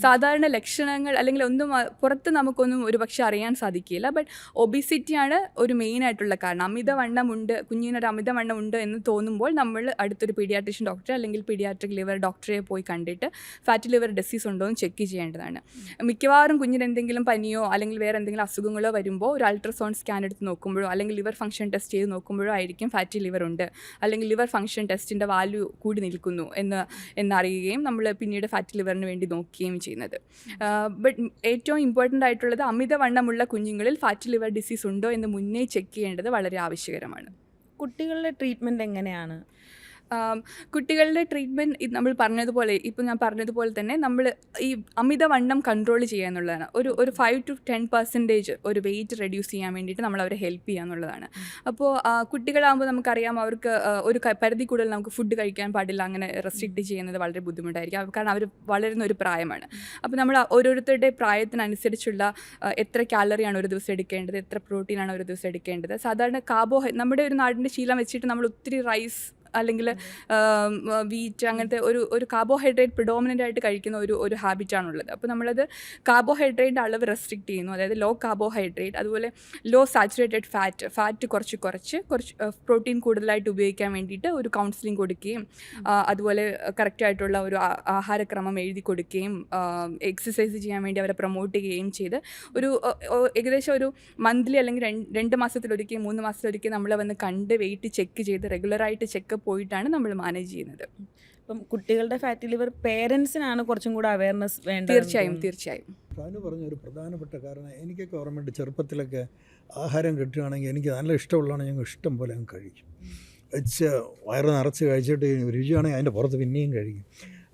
സാധാരണ ലക്ഷണങ്ങൾ അല്ലെങ്കിൽ ഒന്നും പുറത്ത് നമുക്കൊന്നും ഒരു പക്ഷേ അറിയാൻ സാധിക്കില്ല. ബട്ട് ഒബിസിറ്റിയാണ് ഒരു മെയിനായിട്ടുള്ള കാരണം. അമിതവണ്ണമുണ്ട്, കുഞ്ഞിനൊരു അമിതവണ്ണമുണ്ട് എന്ന് തോന്നുമ്പോൾ നമ്മൾ അടുത്തൊരു പീഡിയാട്രിഷ്യൻ ഡോക്ടറെ അല്ലെങ്കിൽ പീഡിയാട്രിക് ലിവർ ഡോക്ടറെ പോയി കണ്ടിട്ട് ഫാറ്റി ലിവർ ഡിസീസ് ഉണ്ടോ എന്ന് ചെക്ക് ചെയ്യേണ്ടതാണ്. മിക്കവാറും കുഞ്ഞിന് എന്തെങ്കിലും പനിയോ അല്ലെങ്കിൽ വേറെ എന്തെങ്കിലും അസുഖങ്ങളോ വരുമ്പോൾ ഒരു അൾട്രാസൗണ്ട് സ്കാൻ എടുത്ത് നോക്കുമ്പോഴോ അല്ലെങ്കിൽ ലിവർ ഫംഗ്ഷൻ ടെസ്റ്റ് ചെയ്ത് നോക്കുമ്പോഴോ ആയിരിക്കും ഫാറ്റി ലിവർ ഉണ്ട് അല്ലെങ്കിൽ ലിവർ ഫംഗ്ഷൻ ടെസ്റ്റിൻ്റെ വാല്യൂ കൂടി നിൽക്കുന്നു എന്നറിയുകയും നമ്മൾ പിന്നീട് ഫാറ്റി ലിവറിന് വേണ്ടി നോക്കുകയും ചെയ്യുന്നത്. ബട്ട് ഏറ്റവും ഇമ്പോർട്ടൻ്റ് ആയിട്ടുള്ളത് അമിതവണ്ണമുള്ള കുഞ്ഞുങ്ങളിൽ ഫാറ്റി ലിവർ ഡിസീസ് ഉണ്ടോ എന്ന് മുന്നേ ചെക്ക് ചെയ്യേണ്ടത് വളരെ ആവശ്യകരമാണ്.
കുട്ടികളുടെ ട്രീറ്റ്മെൻറ്റ് എങ്ങനെയാണ്?
കുട്ടികളുടെ ട്രീറ്റ്മെൻറ്റ് നമ്മൾ പറഞ്ഞതുപോലെ, ഇപ്പോൾ ഞാൻ പറഞ്ഞതുപോലെ തന്നെ നമ്മൾ ഈ അമിതവണ്ണം കൺട്രോൾ ചെയ്യുക എന്നുള്ളതാണ്. ഒരു 5 to 10% ഒരു വെയിറ്റ് റെഡ്യൂസ് ചെയ്യാൻ വേണ്ടിയിട്ട് നമ്മൾ അവരെ ഹെൽപ്പ് ചെയ്യുക എന്നുള്ളതാണ്. അപ്പോൾ കുട്ടികളാകുമ്പോൾ നമുക്കറിയാം അവർക്ക് ഒരു പരിധി കൂടുതൽ നമുക്ക് ഫുഡ് കഴിക്കാൻ പാടില്ല, അങ്ങനെ റെസ്ട്രിക്റ്റ് ചെയ്യുന്നത് വളരെ ബുദ്ധിമുട്ടായിരിക്കും. കാരണം അവർ വളരുന്ന ഒരു പ്രായമാണ്. അപ്പോൾ നമ്മൾ ഓരോരുത്തരുടെ പ്രായത്തിനനുസരിച്ചുള്ള എത്ര കാലറിയാണ് ഒരു ദിവസം എടുക്കേണ്ടത്, എത്ര പ്രോട്ടീനാണ് ഒരു ദിവസം എടുക്കേണ്ടത്. സാധാരണ നമ്മുടെ ഒരു നാടിൻ്റെ ശീലം വെച്ചിട്ട് നമ്മൾ ഒത്തിരി റൈസ് അല്ലെങ്കിൽ വീറ്റ് അങ്ങനത്തെ ഒരു കാർബോഹൈഡ്രേറ്റ് പ്രിഡോമിനൻ്റ് ആയിട്ട് കഴിക്കുന്ന ഒരു ഹാബിറ്റാണുള്ളത്. അപ്പോൾ നമ്മളത് കാർബോഹൈഡ്രേറ്റിൻ്റെ അളവ് റെസ്ട്രിക്റ്റ് ചെയ്യുന്നു. അതായത് ലോ കാർബോഹൈഡ്രേറ്റ്, അതുപോലെ ലോ സാച്ചുറേറ്റഡ് ഫാറ്റ് കുറച്ച് പ്രോട്ടീൻ കൂടുതലായിട്ട് ഉപയോഗിക്കാൻ വേണ്ടിയിട്ട് ഒരു കൗൺസിലിംഗ് കൊടുക്കുകയും അതുപോലെ കറക്റ്റായിട്ടുള്ള ഒരു ആഹാരക്രമം എഴുതി കൊടുക്കുകയും എക്സസൈസ് ചെയ്യാൻ വേണ്ടി അവരെ പ്രൊമോട്ട് ചെയ്യുകയും ചെയ്ത് ഏകദേശം ഒരു മന്ത്ലി അല്ലെങ്കിൽ 2 മാസത്തിലൊരിക്കൽ 3 മാസത്തിലൊരിക്കൽ നമ്മളെ വന്ന് കണ്ട് വെയിറ്റ് ചെക്ക് ചെയ്ത് റെഗുലറായിട്ട് ചെക്കപ്പ് പോയിട്ടാണ് നമ്മൾ മാനേജ് ചെയ്യുന്നത്.
ഇപ്പം കുട്ടികളുടെ ഫാറ്റി ലിവർ പേരൻസിനാണ് കുറച്ചും കൂടെ അവയർനെസ് വേണ്ടത്.
തീർച്ചയായും.
ഡോക്ടർ അനു പറഞ്ഞ ഒരു പ്രധാനപ്പെട്ട കാരണം എനിക്കൊക്കെ ഓർമ്മയുണ്ട് ചെറുപ്പത്തിലൊക്കെ ആഹാരം കിട്ടുകയാണെങ്കിൽ എനിക്ക് നല്ല ഇഷ്ടമുള്ളതാണ് ഞങ്ങൾ ഇഷ്ടം പോലെ അങ്ങ് കഴിക്കും. വെച്ച് വയറ് നിറച്ച് കഴിച്ചിട്ട് രുചിയാണെങ്കിൽ അതിൻ്റെ പുറത്ത് പിന്നെയും കഴിക്കും.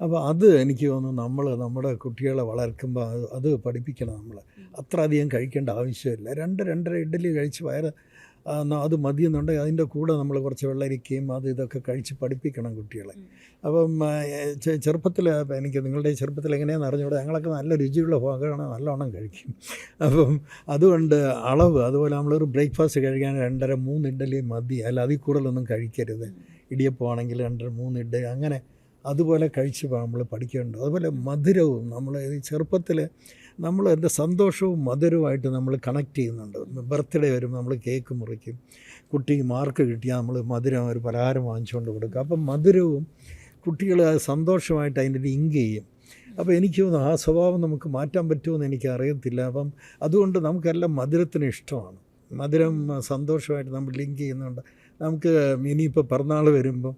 അപ്പോൾ അത് എനിക്ക് തോന്നുന്നു നമ്മൾ നമ്മുടെ കുട്ടികളെ വളർത്തുമ്പോൾ അത് പഠിപ്പിക്കണം. നമ്മൾ അത്ര അധികം കഴിക്കേണ്ട ആവശ്യമില്ല. 2-2.5 ഇഡ്ഡലി കഴിച്ച് വയറ് അത് മതിയെന്നുണ്ടെങ്കിൽ അതിൻ്റെ കൂടെ നമ്മൾ കുറച്ച് വെള്ളരിക്കയും ഇതൊക്കെ കഴിച്ച് പഠിപ്പിക്കണം കുട്ടികളെ. അപ്പം ചെറുപ്പത്തിൽ എനിക്ക് നിങ്ങളുടെ ചെറുപ്പത്തിൽ എങ്ങനെയാണെന്ന് അറിഞ്ഞൂടെ, ഞങ്ങളൊക്കെ നല്ല രുചിയുള്ള ഭാഗമാണ്, നല്ലോണം കഴിക്കും. അപ്പം അതുകൊണ്ട് അളവ്, അതുപോലെ നമ്മളൊരു ബ്രേക്ക്ഫാസ്റ്റ് കഴിക്കാൻ 2.5-3 ഇഡ്ഡലി മതി, അല്ല അതിൽ കൂടുതലൊന്നും കഴിക്കരുത്. ഇടിയപ്പമാണെങ്കിൽ 2-3 ഇഡ്ഡലി അങ്ങനെ അതുപോലെ കഴിച്ച് നമ്മൾ പഠിക്കേണ്ടത്. അതുപോലെ മധുരവും നമ്മൾ ചെറുപ്പത്തിൽ നമ്മൾ എൻ്റെ സന്തോഷവും മധുരവുമായിട്ട് നമ്മൾ കണക്ട് ചെയ്യുന്നുണ്ട്. ബർത്ത്ഡേ വരുമ്പോൾ നമ്മൾ കേക്ക് മുറിക്കും, കുട്ടിക്ക് മാർക്ക് കിട്ടിയാൽ നമ്മൾ മധുരം ഒരു പലഹാരം വാങ്ങിച്ചുകൊണ്ട് കൊടുക്കും. അപ്പം മധുരവും കുട്ടികൾ സന്തോഷമായിട്ട് അതിൻ്റെ ലിങ്ക് ചെയ്യും. അപ്പോൾ എനിക്ക് തോന്നുന്നു ആ സ്വഭാവം നമുക്ക് മാറ്റാൻ പറ്റുമെന്ന് എനിക്കറിയത്തില്ല. അപ്പം അതുകൊണ്ട് നമുക്കെല്ലാം മധുരത്തിന് ഇഷ്ടമാണ്. മധുരം സന്തോഷമായിട്ട് നമ്മൾ ലിങ്ക് ചെയ്യുന്നുണ്ട്. നമുക്ക് ഇനിയിപ്പോൾ പിറന്നാൾ വരുമ്പം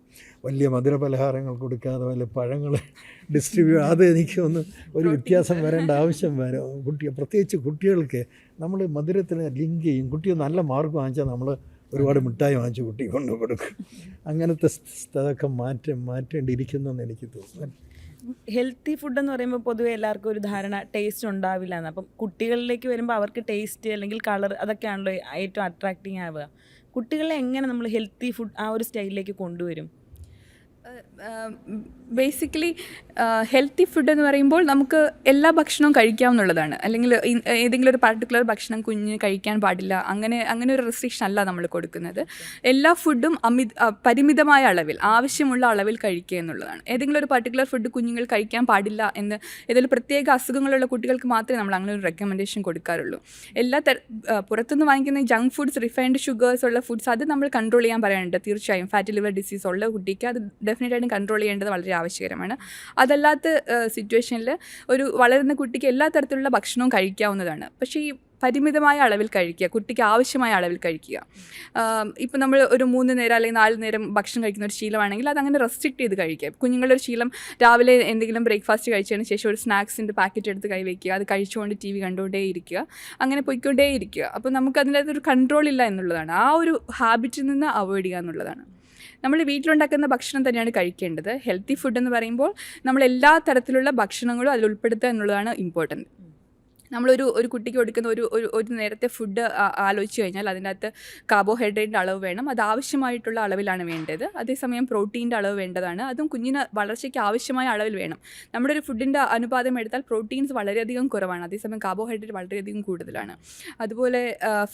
വലിയ മധുര പലഹാരങ്ങൾ കൊടുക്കാതെ വല്ല പഴങ്ങൾ അത് എനിക്ക് ഒന്ന് ഒരു വ്യത്യാസം വരേണ്ട ആവശ്യം വരും. പ്രത്യേകിച്ച് കുട്ടികൾക്ക് നമ്മൾ മധുരത്തിന് ലിങ്ക് ചെയ്യും. കുട്ടി നല്ല മാർക്ക് വാങ്ങിച്ചാൽ നമ്മൾ ഒരുപാട് മിഠായി വാങ്ങിച്ച് കുട്ടി കൊണ്ട് കൊടുക്കും. അങ്ങനത്തെ അതൊക്കെ മാറ്റേണ്ടിയിരിക്കുന്നെന്ന് എനിക്ക് തോന്നുന്നു.
ഹെൽത്തി ഫുഡ് എന്ന് പറയുമ്പോൾ പൊതുവെ എല്ലാവർക്കും ഒരു ധാരണ ടേസ്റ്റ് ഉണ്ടാവില്ല എന്ന്. അപ്പം കുട്ടികളിലേക്ക് വരുമ്പോൾ അവർക്ക് ടേസ്റ്റ് അല്ലെങ്കിൽ കളർ അതൊക്കെയാണല്ലോ ഏറ്റവും അട്രാക്റ്റിംഗ് ആവുക. കുട്ടികളെ എങ്ങനെ നമ്മൾ ഹെൽത്തി ഫുഡ് ആ ഒരു സ്റ്റൈലിലേക്ക് കൊണ്ടുവരും?
ബേസിക്കലി ഹെൽത്തി ഫുഡ് എന്ന് പറയുമ്പോൾ നമുക്ക് എല്ലാ ഭക്ഷണവും കഴിക്കാവുന്നതാണ്. അല്ലെങ്കിൽ ഏതെങ്കിലും ഒരു പർട്ടിക്കുലർ ഭക്ഷണം കുഞ്ഞ് കഴിക്കാൻ പാടില്ല, അങ്ങനെ ഒരു റെസ്ട്രിക്ഷൻ അല്ല നമ്മൾ കൊടുക്കുന്നത്. എല്ലാ ഫുഡും പരിമിതമായ അളവിൽ, ആവശ്യമുള്ള അളവിൽ കഴിക്കുക എന്നുള്ളതാണ്. ഏതെങ്കിലും ഒരു പർട്ടിക്കുലർ ഫുഡ് കുഞ്ഞുങ്ങൾ കഴിക്കാൻ പാടില്ല എന്ന് ഏതെങ്കിലും പ്രത്യേക അസുഖങ്ങളുള്ള കുട്ടികൾക്ക് മാത്രമേ നമ്മൾ അങ്ങനെ ഒരു റെക്കമെൻഡേഷൻ കൊടുക്കാറുള്ളൂ. പുറത്തുനിന്ന് വാങ്ങിക്കുന്ന ജങ്ക് ഫുഡ്സ്, റിഫൈൻഡ് ഷുഗേഴ്സ് ഉള്ള ഫുഡ്സ് അത് നമ്മൾ കൺട്രോൾ ചെയ്യാൻ പറയാനുണ്ട്. തീർച്ചയായും ഫാറ്റി ലിവർ ഡിസീസ് ഉള്ള കുട്ടിക്ക് അത് ഡെഫിനറ്റായിട്ടും കൺട്രോൾ ചെയ്യേണ്ടത് വളരെ ആവശ്യകരമാണ്. അതല്ലാത്ത സിറ്റുവേഷനിൽ ഒരു വളരുന്ന കുട്ടിക്ക് എല്ലാ തരത്തിലുള്ള ഭക്ഷണവും കഴിക്കാവുന്നതാണ്. പക്ഷേ ഈ പരിമിതമായ അളവിൽ കഴിക്കുക, കുട്ടിക്ക് ആവശ്യമായ അളവിൽ കഴിക്കുക. ഇപ്പോൾ നമ്മൾ ഒരു 3 നേരം അല്ലെങ്കിൽ 4 നേരം ഭക്ഷണം കഴിക്കുന്ന ഒരു ശീലമാണെങ്കിൽ അതങ്ങനെ റെസ്ട്രിക്റ്റ് ചെയ്ത് കഴിക്കുക. കുഞ്ഞുങ്ങളുടെ ഒരു ശീലം രാവിലെ എന്തെങ്കിലും ബ്രേക്ക്ഫാസ്റ്റ് കഴിച്ചതിന് ശേഷം ഒരു സ്നാക്സിൻ്റെ പാക്കറ്റ് എടുത്ത് കൈവയ്ക്കുക, അത് കഴിച്ചുകൊണ്ട് TV കണ്ടുകൊണ്ടേ ഇരിക്കുക, അങ്ങനെ പൊയ്ക്കൊണ്ടേ ഇരിക്കുക. അപ്പോൾ നമുക്ക് അതിൻ്റെ അകത്തൊരു കൺട്രോൾ ഇല്ല എന്നുള്ളതാണ്. ആ ഒരു ഹാബിറ്റിൽ നിന്ന് അവോയ്ഡ് ചെയ്യുക എന്നുള്ളതാണ്. നമ്മൾ വീട്ടിലുണ്ടാക്കുന്ന ഭക്ഷണം തന്നെയാണ് കഴിക്കേണ്ടത്. ഹെൽത്തി ഫുഡ് എന്ന് പറയുമ്പോൾ നമ്മൾ എല്ലാ തരത്തിലുള്ള ഭക്ഷണങ്ങളും അതിൽ ഉൾപ്പെടുത്തുക എന്നുള്ളതാണ് ഇമ്പോർട്ടൻറ്റ്. നമ്മളൊരു കുട്ടിക്ക് കൊടുക്കുന്ന ഒരു നേരത്തെ ഫുഡ് ആലോചിച്ച് കഴിഞ്ഞാൽ അതിൻ്റെ അകത്ത് കാർബോഹൈഡ്രേറ്റിൻ്റെ അളവ് വേണം, അത് ആവശ്യമായിട്ടുള്ള അളവിലാണ് വേണ്ടത്. അതേസമയം പ്രോട്ടീൻ്റെ അളവ് വേണ്ടതാണ്, അതും കുഞ്ഞിന് വളർച്ചയ്ക്ക് ആവശ്യമായ അളവിൽ വേണം. നമ്മുടെ ഒരു ഫുഡിൻ്റെ അനുപാതം എടുത്താൽ പ്രോട്ടീൻസ് വളരെയധികം കുറവാണ്, അതേസമയം കാർബോഹൈഡ്രേറ്റ് വളരെയധികം കൂടുതലാണ്. അതുപോലെ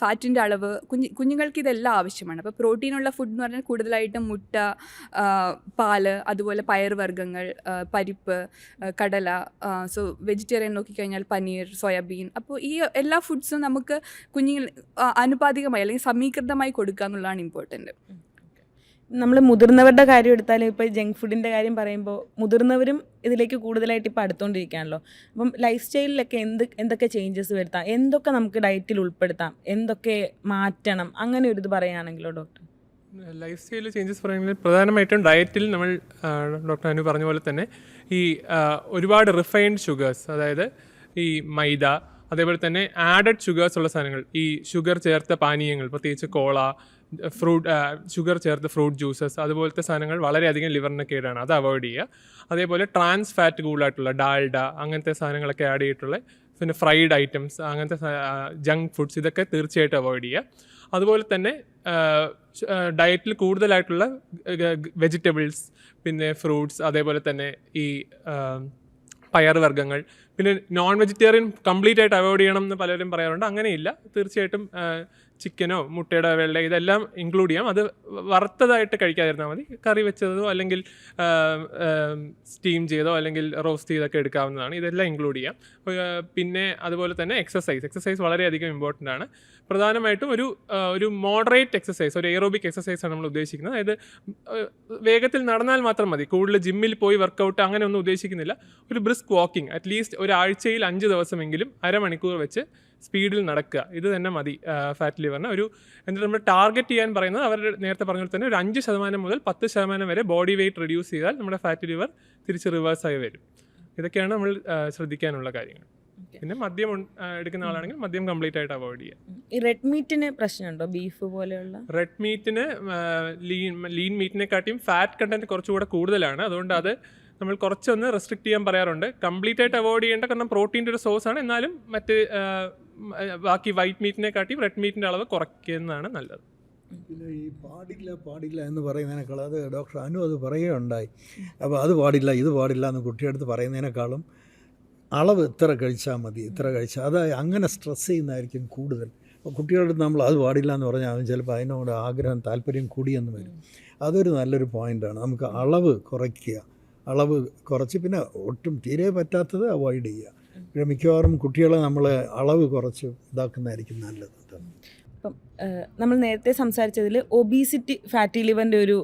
ഫാറ്റിൻ്റെ അളവ് കുഞ്ഞുങ്ങൾക്ക് ഇതെല്ലാം ആവശ്യമാണ്. അപ്പോൾ പ്രോട്ടീനുള്ള ഫുഡ് എന്ന് പറഞ്ഞാൽ കൂടുതലായിട്ടും മുട്ട, പാല്, അതുപോലെ പയറുവർഗ്ഗങ്ങൾ, പരിപ്പ്, കടല. സോ വെജിറ്റേറിയൻ നോക്കിക്കഴിഞ്ഞാൽ പനീർ, സോയാബീൻ. അപ്പോൾ ഈ എല്ലാ ഫുഡ്സും നമുക്ക് കുഞ്ഞുങ്ങൾ അനുപാതികമായി അല്ലെങ്കിൽ സമീകൃതമായി കൊടുക്കുക എന്നുള്ളതാണ് ഇമ്പോർട്ടൻറ്റ്.
നമ്മൾ മുതിർന്നവരുടെ കാര്യം എടുത്താലും ഇപ്പോൾ ജങ്ക് ഫുഡിൻ്റെ കാര്യം പറയുമ്പോൾ മുതിർന്നവരും ഇതിലേക്ക് കൂടുതലായിട്ട് ഇപ്പോൾ അടുത്തുകൊണ്ടിരിക്കുകയാണല്ലോ. അപ്പം ലൈഫ് സ്റ്റൈലിലൊക്കെ എന്തൊക്കെ ചേഞ്ചസ് വരുത്താം, എന്തൊക്കെ നമുക്ക് ഡയറ്റിൽ ഉൾപ്പെടുത്താം, എന്തൊക്കെ മാറ്റണം, അങ്ങനെ ഒരു ഇത് പറയുകയാണെങ്കിലോ ഡോക്ടർ?
ലൈഫ് സ്റ്റൈലിൽ ചേഞ്ചസ് പറയുന്നത് പ്രധാനമായിട്ടും ഡയറ്റിൽ നമ്മൾ ഡോക്ടർ അനു പറഞ്ഞ പോലെ തന്നെ ഈ ഒരുപാട് റിഫൈൻഡ് ഷുഗേഴ്സ്, അതായത് ഈ മൈദ, അതേപോലെ തന്നെ ആഡഡ് ഷുഗേഴ്സ് ഉള്ള സാധനങ്ങൾ, ഈ ഷുഗർ ചേർത്ത പാനീയങ്ങൾ, പ്രത്യേകിച്ച് കോള, ഷുഗർ ചേർത്ത് ഫ്രൂട്ട് ജ്യൂസസ്, അതുപോലത്തെ സാധനങ്ങൾ വളരെയധികം ലിവറിന് കേടാണ്, അത് അവോയ്ഡ് ചെയ്യുക. അതേപോലെ ട്രാൻസ് ഫാറ്റ് കൂടുതലായിട്ടുള്ള ഡാൽഡ അങ്ങനത്തെ സാധനങ്ങളൊക്കെ ആഡ് ചെയ്തിട്ടുള്ള, പിന്നെ ഫ്രൈഡ് ഐറ്റംസ്, അങ്ങനത്തെ ജങ്ക് ഫുഡ്സ്, ഇതൊക്കെ തീർച്ചയായിട്ടും അവോയ്ഡ് ചെയ്യുക. അതുപോലെ തന്നെ ഡയറ്റിൽ കൂടുതലായിട്ടുള്ള വെജിറ്റബിൾസ്, പിന്നെ ഫ്രൂട്ട്സ്, അതേപോലെ തന്നെ ഈ പയറുവർഗ്ഗങ്ങൾ, പിന്നെ നോൺ വെജിറ്റേറിയൻ കംപ്ലീറ്റ് ആയിട്ട് അവോയ്ഡ് ചെയ്യണം എന്ന് പലരും പറയാറുണ്ട്. അങ്ങനെയില്ല, തീർച്ചയായിട്ടും ചിക്കനോ മുട്ടയുടെ വെള്ള ഇതെല്ലാം ഇൻക്ലൂഡ് ചെയ്യാം. അത് വറുത്തതായിട്ട് കഴിക്കാതിരുന്നാൽ മതി. കറി വെച്ചതോ അല്ലെങ്കിൽ സ്റ്റീം ചെയ്തോ അല്ലെങ്കിൽ റോസ്റ്റ് ചെയ്തൊക്കെ എടുക്കാവുന്നതാണ്. ഇതെല്ലാം ഇൻക്ലൂഡ് ചെയ്യാം. പിന്നെ അതുപോലെ തന്നെ എക്സസൈസ് വളരെയധികം ഇമ്പോർട്ടൻ്റ് ആണ്. പ്രധാനമായിട്ടും ഒരു മോഡറേറ്റ് എക്സസൈസ്, ഒരു എയറോബിക് എക്സസൈസാണ് നമ്മൾ ഉദ്ദേശിക്കുന്നത്. അതായത് വേഗത്തിൽ നടന്നാൽ മാത്രം മതി, കൂടുതൽ ജിമ്മിൽ പോയി വർക്കൗട്ട് അങ്ങനെ ഒന്നും ഉദ്ദേശിക്കുന്നില്ല. ഒരു ബ്രിസ്ക് വാക്കിംഗ്, അറ്റ്ലീസ്റ്റ് ഒരാഴ്ചയിൽ 5 ദിവസമെങ്കിലും അരമണിക്കൂർ വെച്ച് സ്പീഡിൽ നടക്കുക, ഇത് തന്നെ മതി ഫാറ്റ് ലിവറിന്. എന്നിട്ട് നമ്മൾ ടാർഗറ്റ് ചെയ്യാൻ പറയുന്നത് അവർ നേരത്തെ പറഞ്ഞ പോലെ തന്നെ ഒരു 5% മുതൽ 10% വരെ ബോഡി വെയിറ്റ് റിഡ്യൂസ് ചെയ്താൽ നമ്മുടെ ഫാറ്റ് ലിവർ തിരിച്ച് റിവേഴ്സായി വരും. ഇതൊക്കെയാണ് നമ്മൾ ശ്രദ്ധിക്കാനുള്ള കാര്യങ്ങൾ. പിന്നെ മദ്യം എടുക്കുന്ന ആളാണെങ്കിൽ മദ്യം കംപ്ലീറ്റ് ആയിട്ട് അവോയ്ഡ് ചെയ്യുക.
ഈ റെഡ് മീറ്റിന് പ്രശ്നമുണ്ടോ, ബീഫ് പോലെയുള്ള?
റെഡ് മീറ്റിന് ലീൻ മീറ്റിനെക്കാട്ടിയും ഫാറ്റ് കണ്ടന്റ് കുറച്ചുകൂടെ കൂടുതലാണ്. അതുകൊണ്ട് അത് നമ്മൾ കുറച്ചൊന്ന് റെസ്ട്രിക്ട് ചെയ്യാൻ പറയാറുണ്ട്. കംപ്ലീറ്റ് ആയിട്ട് അവോയ്ഡ് ചെയ്യേണ്ട, കാരണം പ്രോട്ടീൻ്റെ ഒരു സോഴ്സ് ആണ്. എന്നാലും മറ്റ് ബാക്കി വൈറ്റ് മീറ്റിനെക്കാട്ടിയും റെഡ് മീറ്റിൻ്റെ അളവ് കുറയ്ക്കുന്നതാണ് നല്ലത്.
പിന്നെ ഈ പാടില്ല എന്ന് പറയുന്നതിനേക്കാൾ, അത് ഡോക്ടർ അനു അത് പറയുകയുണ്ടായി. അപ്പോൾ അത് പാടില്ല ഇത് പാടില്ല എന്ന് കുട്ടിയെടുത്ത് പറയുന്നതിനേക്കാളും അളവ് ഇത്ര കഴിച്ചാൽ മതി, ഇത്ര കഴിച്ചാൽ, അത് അങ്ങനെ സ്ട്രെസ് ചെയ്യുന്നതായിരിക്കും കൂടുതൽ. അപ്പോൾ കുട്ടികളുടെ നമ്മൾ അത് പാടില്ല എന്ന് പറഞ്ഞാൽ അവൻ ചിലപ്പോൾ അതിനോട് ആഗ്രഹം താല്പര്യം കൂടിയെന്ന് വരും. അതൊരു നല്ലൊരു പോയിൻ്റാണ്. നമുക്ക് അളവ് കുറയ്ക്കുക, അളവ് കുറച്ച് പിന്നെ ഒട്ടും തീരെ പറ്റാത്തത് അവോയ്ഡ് ചെയ്യുക. പിന്നെ മിക്കവാറും കുട്ടികളെ നമ്മൾ അളവ് കുറച്ച് ഇതാക്കുന്നതായിരിക്കും നല്ലത്.
ഇപ്പം നമ്മൾ നേരത്തെ സംസാരിച്ചതിൽ ഒബീസിറ്റി ഫാറ്റി ലിവറിൻ്റെ ഒരു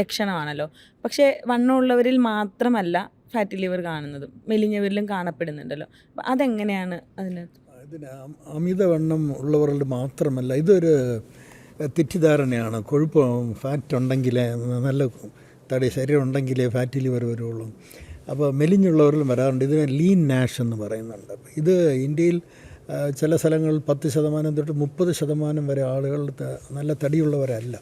ലക്ഷണമാണല്ലോ. പക്ഷേ വണ്ണമുള്ളവരിൽ മാത്രമല്ല ഫാറ്റി ലിവർ കാണുന്നത്, മെലിഞ്ഞവരിലും കാണപ്പെടുന്നുണ്ടല്ലോ. അപ്പം അതെങ്ങനെയാണ് അതിനകത്ത്?
ഇതിന് അമിതവണ്ണം ഉള്ളവരിൽ മാത്രമല്ല, ഇതൊരു തെറ്റിദ്ധാരണയാണ്. കൊഴുപ്പ് ഫാറ്റ് ഉണ്ടെങ്കിലേ, നല്ല തടി ശരീരം ഉണ്ടെങ്കിലേ ഫാറ്റി ലിവർ വരുള്ളൂ. അപ്പോൾ മെലിഞ്ഞുള്ളവരിലും വരാറുണ്ട്. ഇതിന് ലീൻ നാഷ് എന്ന് പറയുന്നുണ്ട്. ഇത് ഇന്ത്യയിൽ ചില സ്ഥലങ്ങളിൽ 10% തൊട്ട് 30% വരെ ആളുകൾ നല്ല തടിയുള്ളവരല്ല.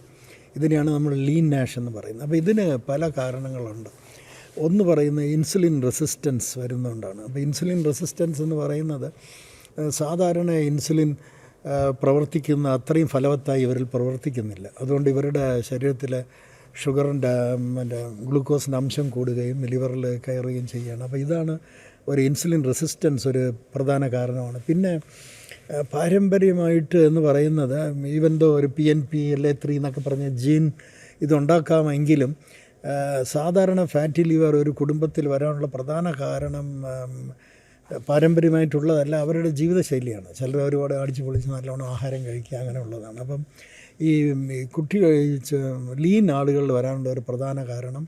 ഇതിനെയാണ് നമ്മൾ ലീൻ നാഷ് എന്ന് പറയുന്നത്. അപ്പോൾ ഇതിന് പല കാരണങ്ങളുണ്ട്. ഒന്ന് പറയുന്നത് ഇൻസുലിൻ റെസിസ്റ്റൻസ് വരുന്നതുകൊണ്ടാണ്. അപ്പോൾ ഇൻസുലിൻ റെസിസ്റ്റൻസ് എന്ന് പറയുന്നത് സാധാരണ ഇൻസുലിൻ പ്രവർത്തിക്കുന്ന അത്രയും ഫലവത്തായി ഇവരിൽ പ്രവർത്തിക്കുന്നില്ല. അതുകൊണ്ട് ഇവരുടെ ശരീരത്തിലെ ഷുഗറിൻ്റെ ഗ്ലൂക്കോസിൻ്റെ അംശം കൂടുകയും ലിവറിൽ കയറുകയും ചെയ്യുകയാണ്. അപ്പോൾ ഇതാണ് ഒരു ഇൻസുലിൻ റെസിസ്റ്റൻസ് ഒരു പ്രധാന കാരണമാണ്. പിന്നെ പാരമ്പര്യമായിട്ട് എന്ന് പറയുന്നത് ഈവൻതോ ഒരു PNP LA3 എന്നൊക്കെ പറഞ്ഞ ജീൻ ഇതുണ്ടാക്കാമെങ്കിലും സാധാരണ ഫാറ്റി ലിവർ ഒരു കുടുംബത്തിൽ വരാനുള്ള പ്രധാന കാരണം പാരമ്പര്യമായിട്ടുള്ളതല്ല, അവരുടെ ജീവിതശൈലിയാണ്. ചിലർ ഒരുപാട് അടിച്ചു പൊളിച്ച് നല്ലോണം ആഹാരം കഴിക്കുക, അങ്ങനെയുള്ളതാണ്. അപ്പം ഈ കുട്ടി കഴിച്ച് ലീൻ ആളുകളിൽ വരാനുള്ള ഒരു പ്രധാന കാരണം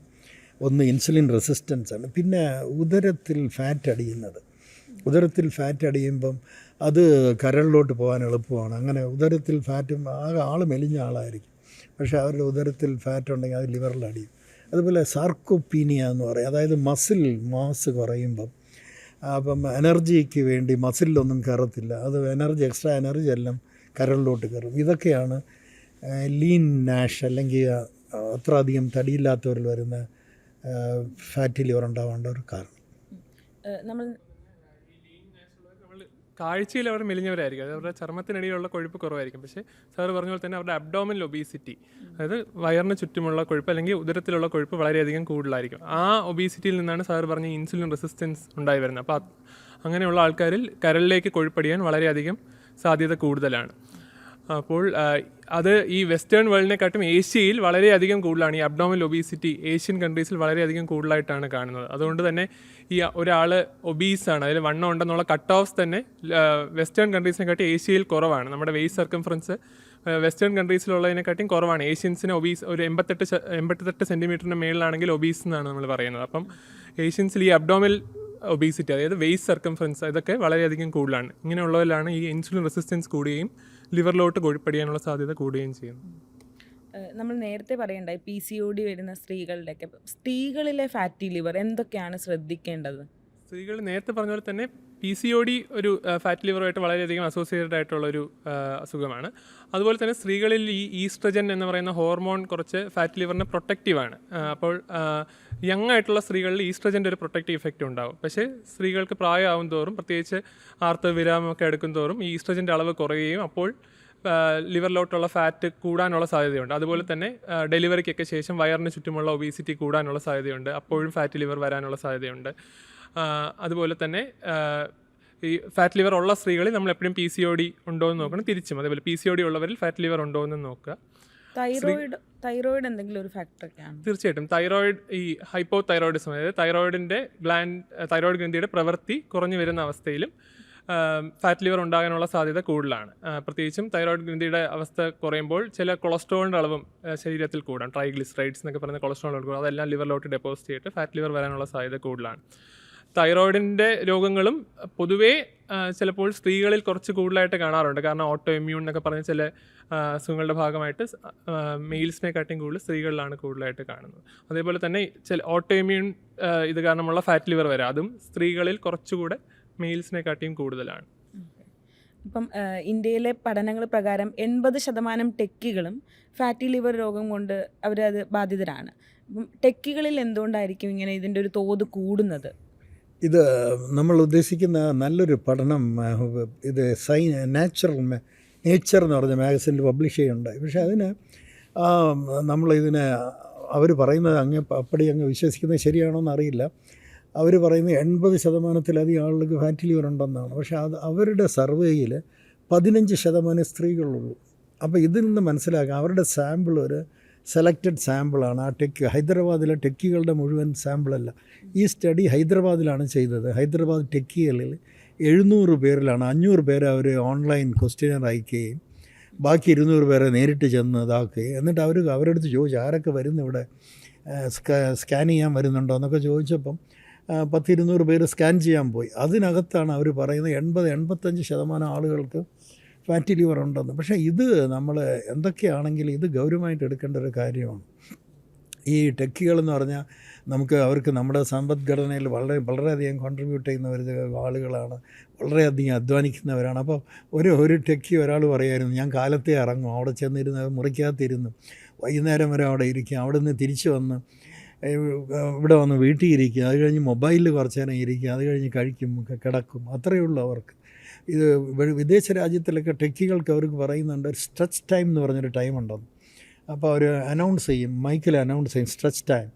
ഒന്ന് ഇൻസുലിൻ റെസിസ്റ്റൻസ് ആണ്. പിന്നെ ഉദരത്തിൽ ഫാറ്റ് അടിയുമ്പം അത് കരളിലോട്ട് പോകാൻ എളുപ്പമാണ്. അങ്ങനെ ഉദരത്തിൽ ഫാറ്റും ആകെ ആൾ മെലിഞ്ഞ ആളായിരിക്കും, പക്ഷേ അവരുടെ ഉദരത്തിൽ ഫാറ്റ് ഉണ്ടെങ്കിൽ അത് ലിവറിൽ അടിയും. അതുപോലെ സാർക്കോപ്പീനിയ എന്ന് പറയും, അതായത് മസിൽ മാസ് കുറയുമ്പം അപ്പം എനർജിക്ക് വേണ്ടി മസിലിലൊന്നും കയറത്തില്ല, അത് എക്സ്ട്രാ എനർജി എല്ലാം കരളിലോട്ട് കയറും. ഇതൊക്കെയാണ് ലീൻ നാഷ് അല്ലെങ്കിൽ അത്ര അധികം തടിയില്ലാത്തവരിൽ വരുന്ന ഫാറ്റി ലിവർ ഉണ്ടാവേണ്ട ഒരു കാരണം.
നമ്മൾ
കാഴ്ചയിൽ അവർ മെലിഞ്ഞവരായിരിക്കും, അത് അവരുടെ ചർമ്മത്തിനിടയിലുള്ള കൊഴുപ്പ് കുറവായിരിക്കും. പക്ഷേ സാർ പറഞ്ഞ പോലെ തന്നെ അവരുടെ അബ്ഡോമിനൽ ഒബീസിറ്റി, അതായത് വയറിന് ചുറ്റുമുള്ള കൊഴുപ്പ് അല്ലെങ്കിൽ ഉദരത്തിലുള്ള കൊഴുപ്പ് വളരെയധികം കൂടുതലായിരിക്കും. ആ ഒബീസിറ്റിയിൽ നിന്നാണ് സാർ പറഞ്ഞ ഇൻസുലിൻ റെസിസ്റ്റൻസ് ഉണ്ടായി വരുന്നത്. അപ്പോൾ അങ്ങനെയുള്ള ആൾക്കാരിൽ കരളിലേക്ക് കൊഴുപ്പടിയാൻ വളരെയധികം സാധ്യത കൂടുതലാണ്. അപ്പോൾ അത് ഈ വെസ്റ്റേൺ വേൾഡിനെക്കാട്ടും ഏഷ്യയിൽ വളരെയധികം കൂടുതലാണ്. ഈ അബ്ഡോമിനൽ ഒബീസിറ്റി ഏഷ്യൻ കൺട്രീസിൽ വളരെയധികം കൂടുതലായിട്ടാണ് കാണുന്നത്. അതുകൊണ്ട് തന്നെ ഈ ഒരാൾ ഒബീസാണ്, അതിൽ വണ്ണം ഉണ്ടെന്നുള്ള കട്ട് ഓഫ്സ് തന്നെ വെസ്റ്റേൺ കൺട്രീസിനെക്കാട്ടി ഏഷ്യയിൽ കുറവാണ്. നമ്മുടെ വെയ്സ്റ്റ് സർക്കംഫറൻസ് വെസ്റ്റേൺ കൺട്രീസിലുള്ളതിനെക്കാട്ടിയും കുറവാണ്. ഏഷ്യൻസിന് ഒബീസ് ഒരു 88 സെൻറ്റിമീറ്ററിന് മേളിലാണെങ്കിൽ ഒബീസ് എന്നാണ് നമ്മൾ പറയുന്നത്. അപ്പം ഏഷ്യൻസിൽ ഈ അബ്ഡോമിനൽ ഒബീസിറ്റി, അതായത് വെയ്സ്റ്റ് സർക്കംഫറൻസ്, ഇതൊക്കെ വളരെയധികം കൂടുതലാണ്. ഇങ്ങനെയുള്ളവരിലാണ് ഈ ഇൻസുലിൻ റെസിസ്റ്റൻസ് കൂടുകയും ലിവറിലോട്ട് കൊഴുപ്പടിയാനുള്ള സാധ്യത കൂടുകയും ചെയ്യുന്നു.
നമ്മൾ നേരത്തെ പറയണ്ടായി PCOD വരുന്ന സ്ത്രീകളുടെയൊക്കെ, സ്ത്രീകളിലെ ഫാറ്റി ലിവർ എന്തൊക്കെയാണ് ശ്രദ്ധിക്കേണ്ടത്?
സ്ത്രീകൾ നേരത്തെ പറഞ്ഞ പോലെ തന്നെ PCOD ഒരു ഫാറ്റ് ലിവറുമായിട്ട് വളരെയധികം അസോസിയേറ്റഡ് ആയിട്ടുള്ളൊരു അസുഖമാണ്. അതുപോലെ തന്നെ സ്ത്രീകളിൽ ഈ ഈസ്ട്രജൻ എന്ന് പറയുന്ന ഹോർമോൺ കുറച്ച് ഫാറ്റ് ലിവറിന് പ്രൊട്ടക്റ്റീവാണ്. അപ്പോൾ യങ് ആയിട്ടുള്ള സ്ത്രീകളിൽ ഈസ്ട്രജൻ്റെ ഒരു പ്രൊട്ടക്റ്റീവ് ഇഫക്റ്റ് ഉണ്ടാകും. പക്ഷേ സ്ത്രീകൾക്ക് പ്രായമാവും തോറും, പ്രത്യേകിച്ച് ആർത്തവിരാമമൊക്കെ എടുക്കും തോറും ഈ ഈസ്ട്രജൻ്റെ അളവ് കുറയുകയും അപ്പോൾ ലിവറിലോട്ടുള്ള ഫാറ്റ് കൂടാനുള്ള സാധ്യതയുണ്ട്. അതുപോലെ തന്നെ ഡെലിവറിക്കൊക്കെ ശേഷം വയറിന് ചുറ്റുമുള്ള ഒബീസിറ്റി കൂടാനുള്ള സാധ്യതയുണ്ട്. അപ്പോഴും ഫാറ്റ് ലിവർ വരാനുള്ള സാധ്യതയുണ്ട്. അതുപോലെ തന്നെ ഈ ഫാറ്റ് ലിവർ ഉള്ള സ്ത്രീകളിൽ നമ്മൾ എപ്പോഴും PCOD ഉണ്ടോ എന്ന് നോക്കണം. തിരിച്ചും അതേപോലെ PCOD ഉള്ളവരിൽ ഫാറ്റ് ലിവർ ഉണ്ടോ എന്ന് നോക്കുക.
തൈറോയിഡ് എന്തെങ്കിലും ഒരു ഫാക്ടറൊക്കെയാണ്?
തീർച്ചയായിട്ടും തൈറോയിഡ്, ഈ ഹൈപ്പോ തൈറോയിഡിസം, അതായത് തൈറോയിഡിൻ്റെ തൈറോയിഡ് ഗ്രന്ഥിയുടെ പ്രവൃത്തി കുറഞ്ഞു വരുന്ന അവസ്ഥയിലും ഫാറ്റ് ലിവർ ഉണ്ടാകാനുള്ള സാധ്യത കൂടുതലാണ്. പ്രത്യേകിച്ചും തൈറോയിഡ് ഗ്രന്ഥിയുടെ അവസ്ഥ കുറയുമ്പോൾ ചില കൊളസ്ട്രോളിൻ്റെ അളവും ശരീരത്തിൽ കൂടാം. ട്രൈഗ്ലിസറൈഡ്സ് എന്നൊക്കെ പറയുന്ന കൊളസ്ട്രോൾ കൂടും. അതെല്ലാം ലിവറിലോട്ട് ഡെപ്പോസിറ്റ് ചെയ്തിട്ട് ഫാറ്റ് ലിവർ വരാനുള്ള സാധ്യത കൂടുതലാണ്. തൈറോയിഡിൻ്റെ രോഗങ്ങളും പൊതുവേ ചിലപ്പോൾ സ്ത്രീകളിൽ കുറച്ച് കൂടുതലായിട്ട് കാണാറുണ്ട്. കാരണം ഓട്ടോ ഇമ്മ്യൂൺ എന്നൊക്കെ പറഞ്ഞ ചില അസുഖങ്ങളുടെ ഭാഗമായിട്ട് മെയിൽസിനെക്കാട്ടിയും കൂടുതൽ സ്ത്രീകളിലാണ് കൂടുതലായിട്ട് കാണുന്നത്. അതേപോലെ തന്നെ ചില ഓട്ടോ ഇമ്മ്യൂൺ ഇത് കാരണമുള്ള ഫാറ്റ് ലിവർ വരാം, അതും സ്ത്രീകളിൽ കുറച്ചുകൂടെ മെയിൽസിനെക്കാട്ടിയും കൂടുതലാണ്.
ഇപ്പം ഇന്ത്യയിലെ പഠനങ്ങൾ പ്രകാരം 80% ടെക്കികളും ഫാറ്റി ലിവർ രോഗം കൊണ്ട് അവരത് ബാധിതരാണ്. അപ്പം ടെക്കികളിൽ എന്തുകൊണ്ടായിരിക്കും ഇങ്ങനെ ഇതിൻ്റെ ഒരു തോത് കൂടുന്നത്?
ഇത് നമ്മൾ ഉദ്ദേശിക്കുന്ന നല്ലൊരു പഠനം ഇത് നേച്ചർ എന്ന് പറഞ്ഞ മാഗസിനിൽ പബ്ലിഷ് ചെയ്യുന്നുണ്ടായി. പക്ഷേ അതിന് നമ്മളിതിനെ അവർ പറയുന്നത് അങ്ങ് വിശ്വസിക്കുന്നത് ശരിയാണോ എന്നറിയില്ല. അവർ പറയുന്നത് 80%-ലധികം ആളുകൾക്ക് ഫാറ്റി ലിവർ ഉണ്ടെന്നാണ്. പക്ഷേ അവരുടെ സർവേയിൽ 15% സ്ത്രീകളുള്ളൂ. അപ്പോൾ ഇതിൽ നിന്ന് മനസ്സിലാക്കാം അവരുടെ സാമ്പിൾ ഒരു സെലക്റ്റഡ് സാമ്പിളാണ്. ആ ഹൈദരാബാദിലെ ടെക്കികളുടെ മുഴുവൻ സാമ്പിളല്ല. ഈ സ്റ്റഡി ഹൈദരാബാദിലാണ് ചെയ്തത്. ഹൈദരാബാദ് ടെക്കികളിൽ 700 പേരിലാണ് 500 പേരെ അവർ ഓൺലൈൻ ക്വസ്റ്റ്യനർ അയക്കുകയും ബാക്കി 200 പേരെ നേരിട്ട് ചെന്ന് ഇതാക്കുകയും എന്നിട്ട് അവരുടെ അടുത്ത് ചോദിച്ചു ആരൊക്കെ വരുന്നു ഇവിടെ സ്കാൻ ചെയ്യാൻ വരുന്നുണ്ടോ എന്നൊക്കെ ചോദിച്ചപ്പം 10-200 പേര് സ്കാൻ ചെയ്യാൻ പോയി. അതിനകത്താണ് അവർ പറയുന്നത് 80-85% ആളുകൾക്ക് ഫാറ്റി ലിവർ ഉണ്ടെന്ന്. പക്ഷേ ഇത് നമ്മൾ എന്തൊക്കെയാണെങ്കിലും ഇത് ഗൗരവമായിട്ട് എടുക്കേണ്ട ഒരു കാര്യമാണ്. ഈ ടെക്കികളെന്ന് പറഞ്ഞാൽ അവർക്ക് നമ്മുടെ സമ്പദ്ഘടനയിൽ വളരെയധികം കോൺട്രിബ്യൂട്ട് ചെയ്യുന്ന ആളുകളാണ്, വളരെയധികം അധ്വാനിക്കുന്നവരാണ്. അപ്പോൾ ഒരു ടെക്കി ഒരാൾ പറയായിരുന്നു ഞാൻ കാലത്തെ ഇറങ്ങും, അവിടെ ചെന്നിരുന്ന് മുറിക്കകത്തിരുന്നു വൈകുന്നേരം വരെ അവിടെ ഇരിക്കും, അവിടെ നിന്ന് തിരിച്ച് വന്ന് ഇവിടെ വന്ന് വീട്ടിൽ ഇരിക്കും, അത് കഴിഞ്ഞ് മൊബൈലിൽ കുറച്ച് നേരം ഇരിക്കും, അത് കഴിഞ്ഞ് കഴിക്കും, കിടക്കും, അത്രയേ ഉള്ളൂ അവർക്ക്. ഇത് വിദേശ രാജ്യത്തിലൊക്കെ ടെക്കികൾക്ക് അവർക്ക് പറയുന്നുണ്ട് ഒരു സ്ട്രെച്ച് ടൈം എന്ന് പറഞ്ഞൊരു ടൈം ഉണ്ടെന്ന്. അപ്പോൾ അവർ അനൗൺസ് ചെയ്യും, മൈക്കിൽ അനൗൺസ് ചെയ്യും സ്ട്രെച്ച് ടൈം.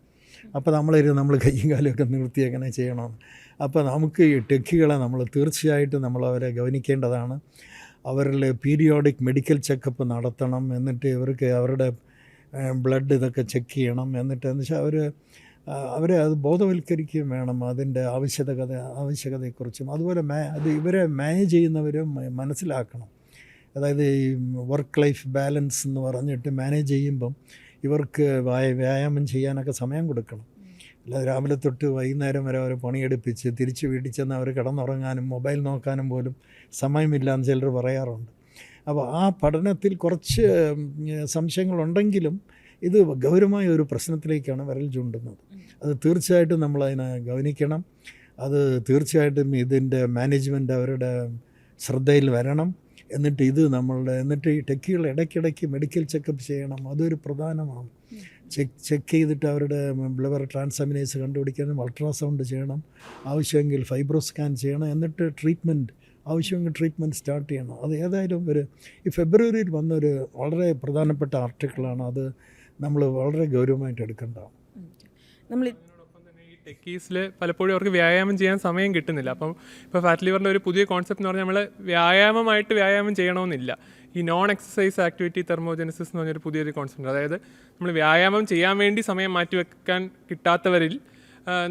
അപ്പോൾ നമ്മൾ കയ്യും കാലുമൊക്കെ നിർത്തി എങ്ങനെ ചെയ്യണമെന്ന്. അപ്പോൾ നമുക്ക് ഈ ടെക്കികളെ തീർച്ചയായിട്ടും അവരെ ഗവനിക്കേണ്ടതാണ്. അവരുടെ പീരിയോഡിക് മെഡിക്കൽ ചെക്കപ്പ് നടത്തണം. എന്നിട്ട് ഇവർക്ക് അവരുടെ ബ്ലഡ് ഇതൊക്കെ ചെക്ക് ചെയ്യണം. എന്നിട്ട് എന്ന് വെച്ചാൽ അവരെ അത് ബോധവൽക്കരിക്കുകയും വേണം അതിൻ്റെ ആവശ്യകതയെക്കുറിച്ചും. അതുപോലെ ഇവരെ മാനേജ് ചെയ്യുന്നവരും മനസ്സിലാക്കണം. അതായത് ഈ വർക്ക് ലൈഫ് ബാലൻസ് എന്ന് പറഞ്ഞിട്ട് മാനേജ് ചെയ്യുമ്പം ഇവർക്ക് വ്യായാമം ചെയ്യാനൊക്കെ സമയം കൊടുക്കണം. അല്ലാതെ രാവിലെ തൊട്ട് വൈകുന്നേരം വരെ അവർ പണിയെടുപ്പിച്ച് തിരിച്ച് വീട്ടിൽ ചെന്ന് അവർ കിടന്നുറങ്ങാനും മൊബൈൽ നോക്കാനും പോലും സമയമില്ലാന്ന് ചിലർ പറയാറുണ്ട്. അപ്പോൾ ആ പഠനത്തിൽ കുറച്ച് സംശയങ്ങളുണ്ടെങ്കിലും ഇത് ഗൗരവമായ ഒരു പ്രശ്നത്തിലേക്കാണ് വിരൽ ചൂണ്ടുന്നത്. അത് തീർച്ചയായിട്ടും നമ്മളതിനെ ഗവനിക്കണം. അത് തീർച്ചയായിട്ടും ഇതിൻ്റെ മാനേജ്മെൻറ്റ് അവരുടെ ശ്രദ്ധയിൽ വരണം. എന്നിട്ട് എന്നിട്ട് ഈ ടെക്കികൾ ഇടയ്ക്കിടയ്ക്ക് മെഡിക്കൽ ചെക്കപ്പ് ചെയ്യണം. അതൊരു പ്രധാനമാണ്. ചെക്ക് ചെയ്തിട്ട് അവരുടെ ലിവർ ട്രാൻസാമിനേസ് കണ്ടുപിടിക്കാനും അൾട്രാസൗണ്ട് ചെയ്യണം, ആവശ്യമെങ്കിൽ ഫൈബ്രോ സ്കാൻ ചെയ്യണം. എന്നിട്ട് ആവശ്യമെങ്കിൽ ട്രീറ്റ്മെൻറ്റ് സ്റ്റാർട്ട് ചെയ്യണം. അത് ഏതായാലും ഈ ഫെബ്രുവരിയിൽ വന്നൊരു വളരെ പ്രധാനപ്പെട്ട ആർട്ടിക്കിളാണ്. അത് നമ്മൾ വളരെ ഗൗരവമായിട്ട് എടുക്കേണ്ടതാണ്.
നമ്മൾ
ഈ ടെക്കീസിൽ പലപ്പോഴും അവർക്ക് വ്യായാമം ചെയ്യാൻ സമയം കിട്ടുന്നില്ല. അപ്പോൾ ഫാറ്റ് ലിവറിൻ്റെ ഒരു പുതിയ കോൺസെപ്റ്റ് എന്ന് പറഞ്ഞാൽ നമ്മൾ വ്യായാമം ചെയ്യണമെന്നില്ല. ഈ നോൺ എക്സസൈസ് ആക്ടിവിറ്റി തെർമോജെനിസിസ് എന്ന് പറഞ്ഞൊരു പുതിയൊരു കോൺസെപ്റ്റ്. അതായത് നമ്മൾ വ്യായാമം ചെയ്യാൻ വേണ്ടി സമയം മാറ്റിവെക്കാൻ കിട്ടാത്തവരിൽ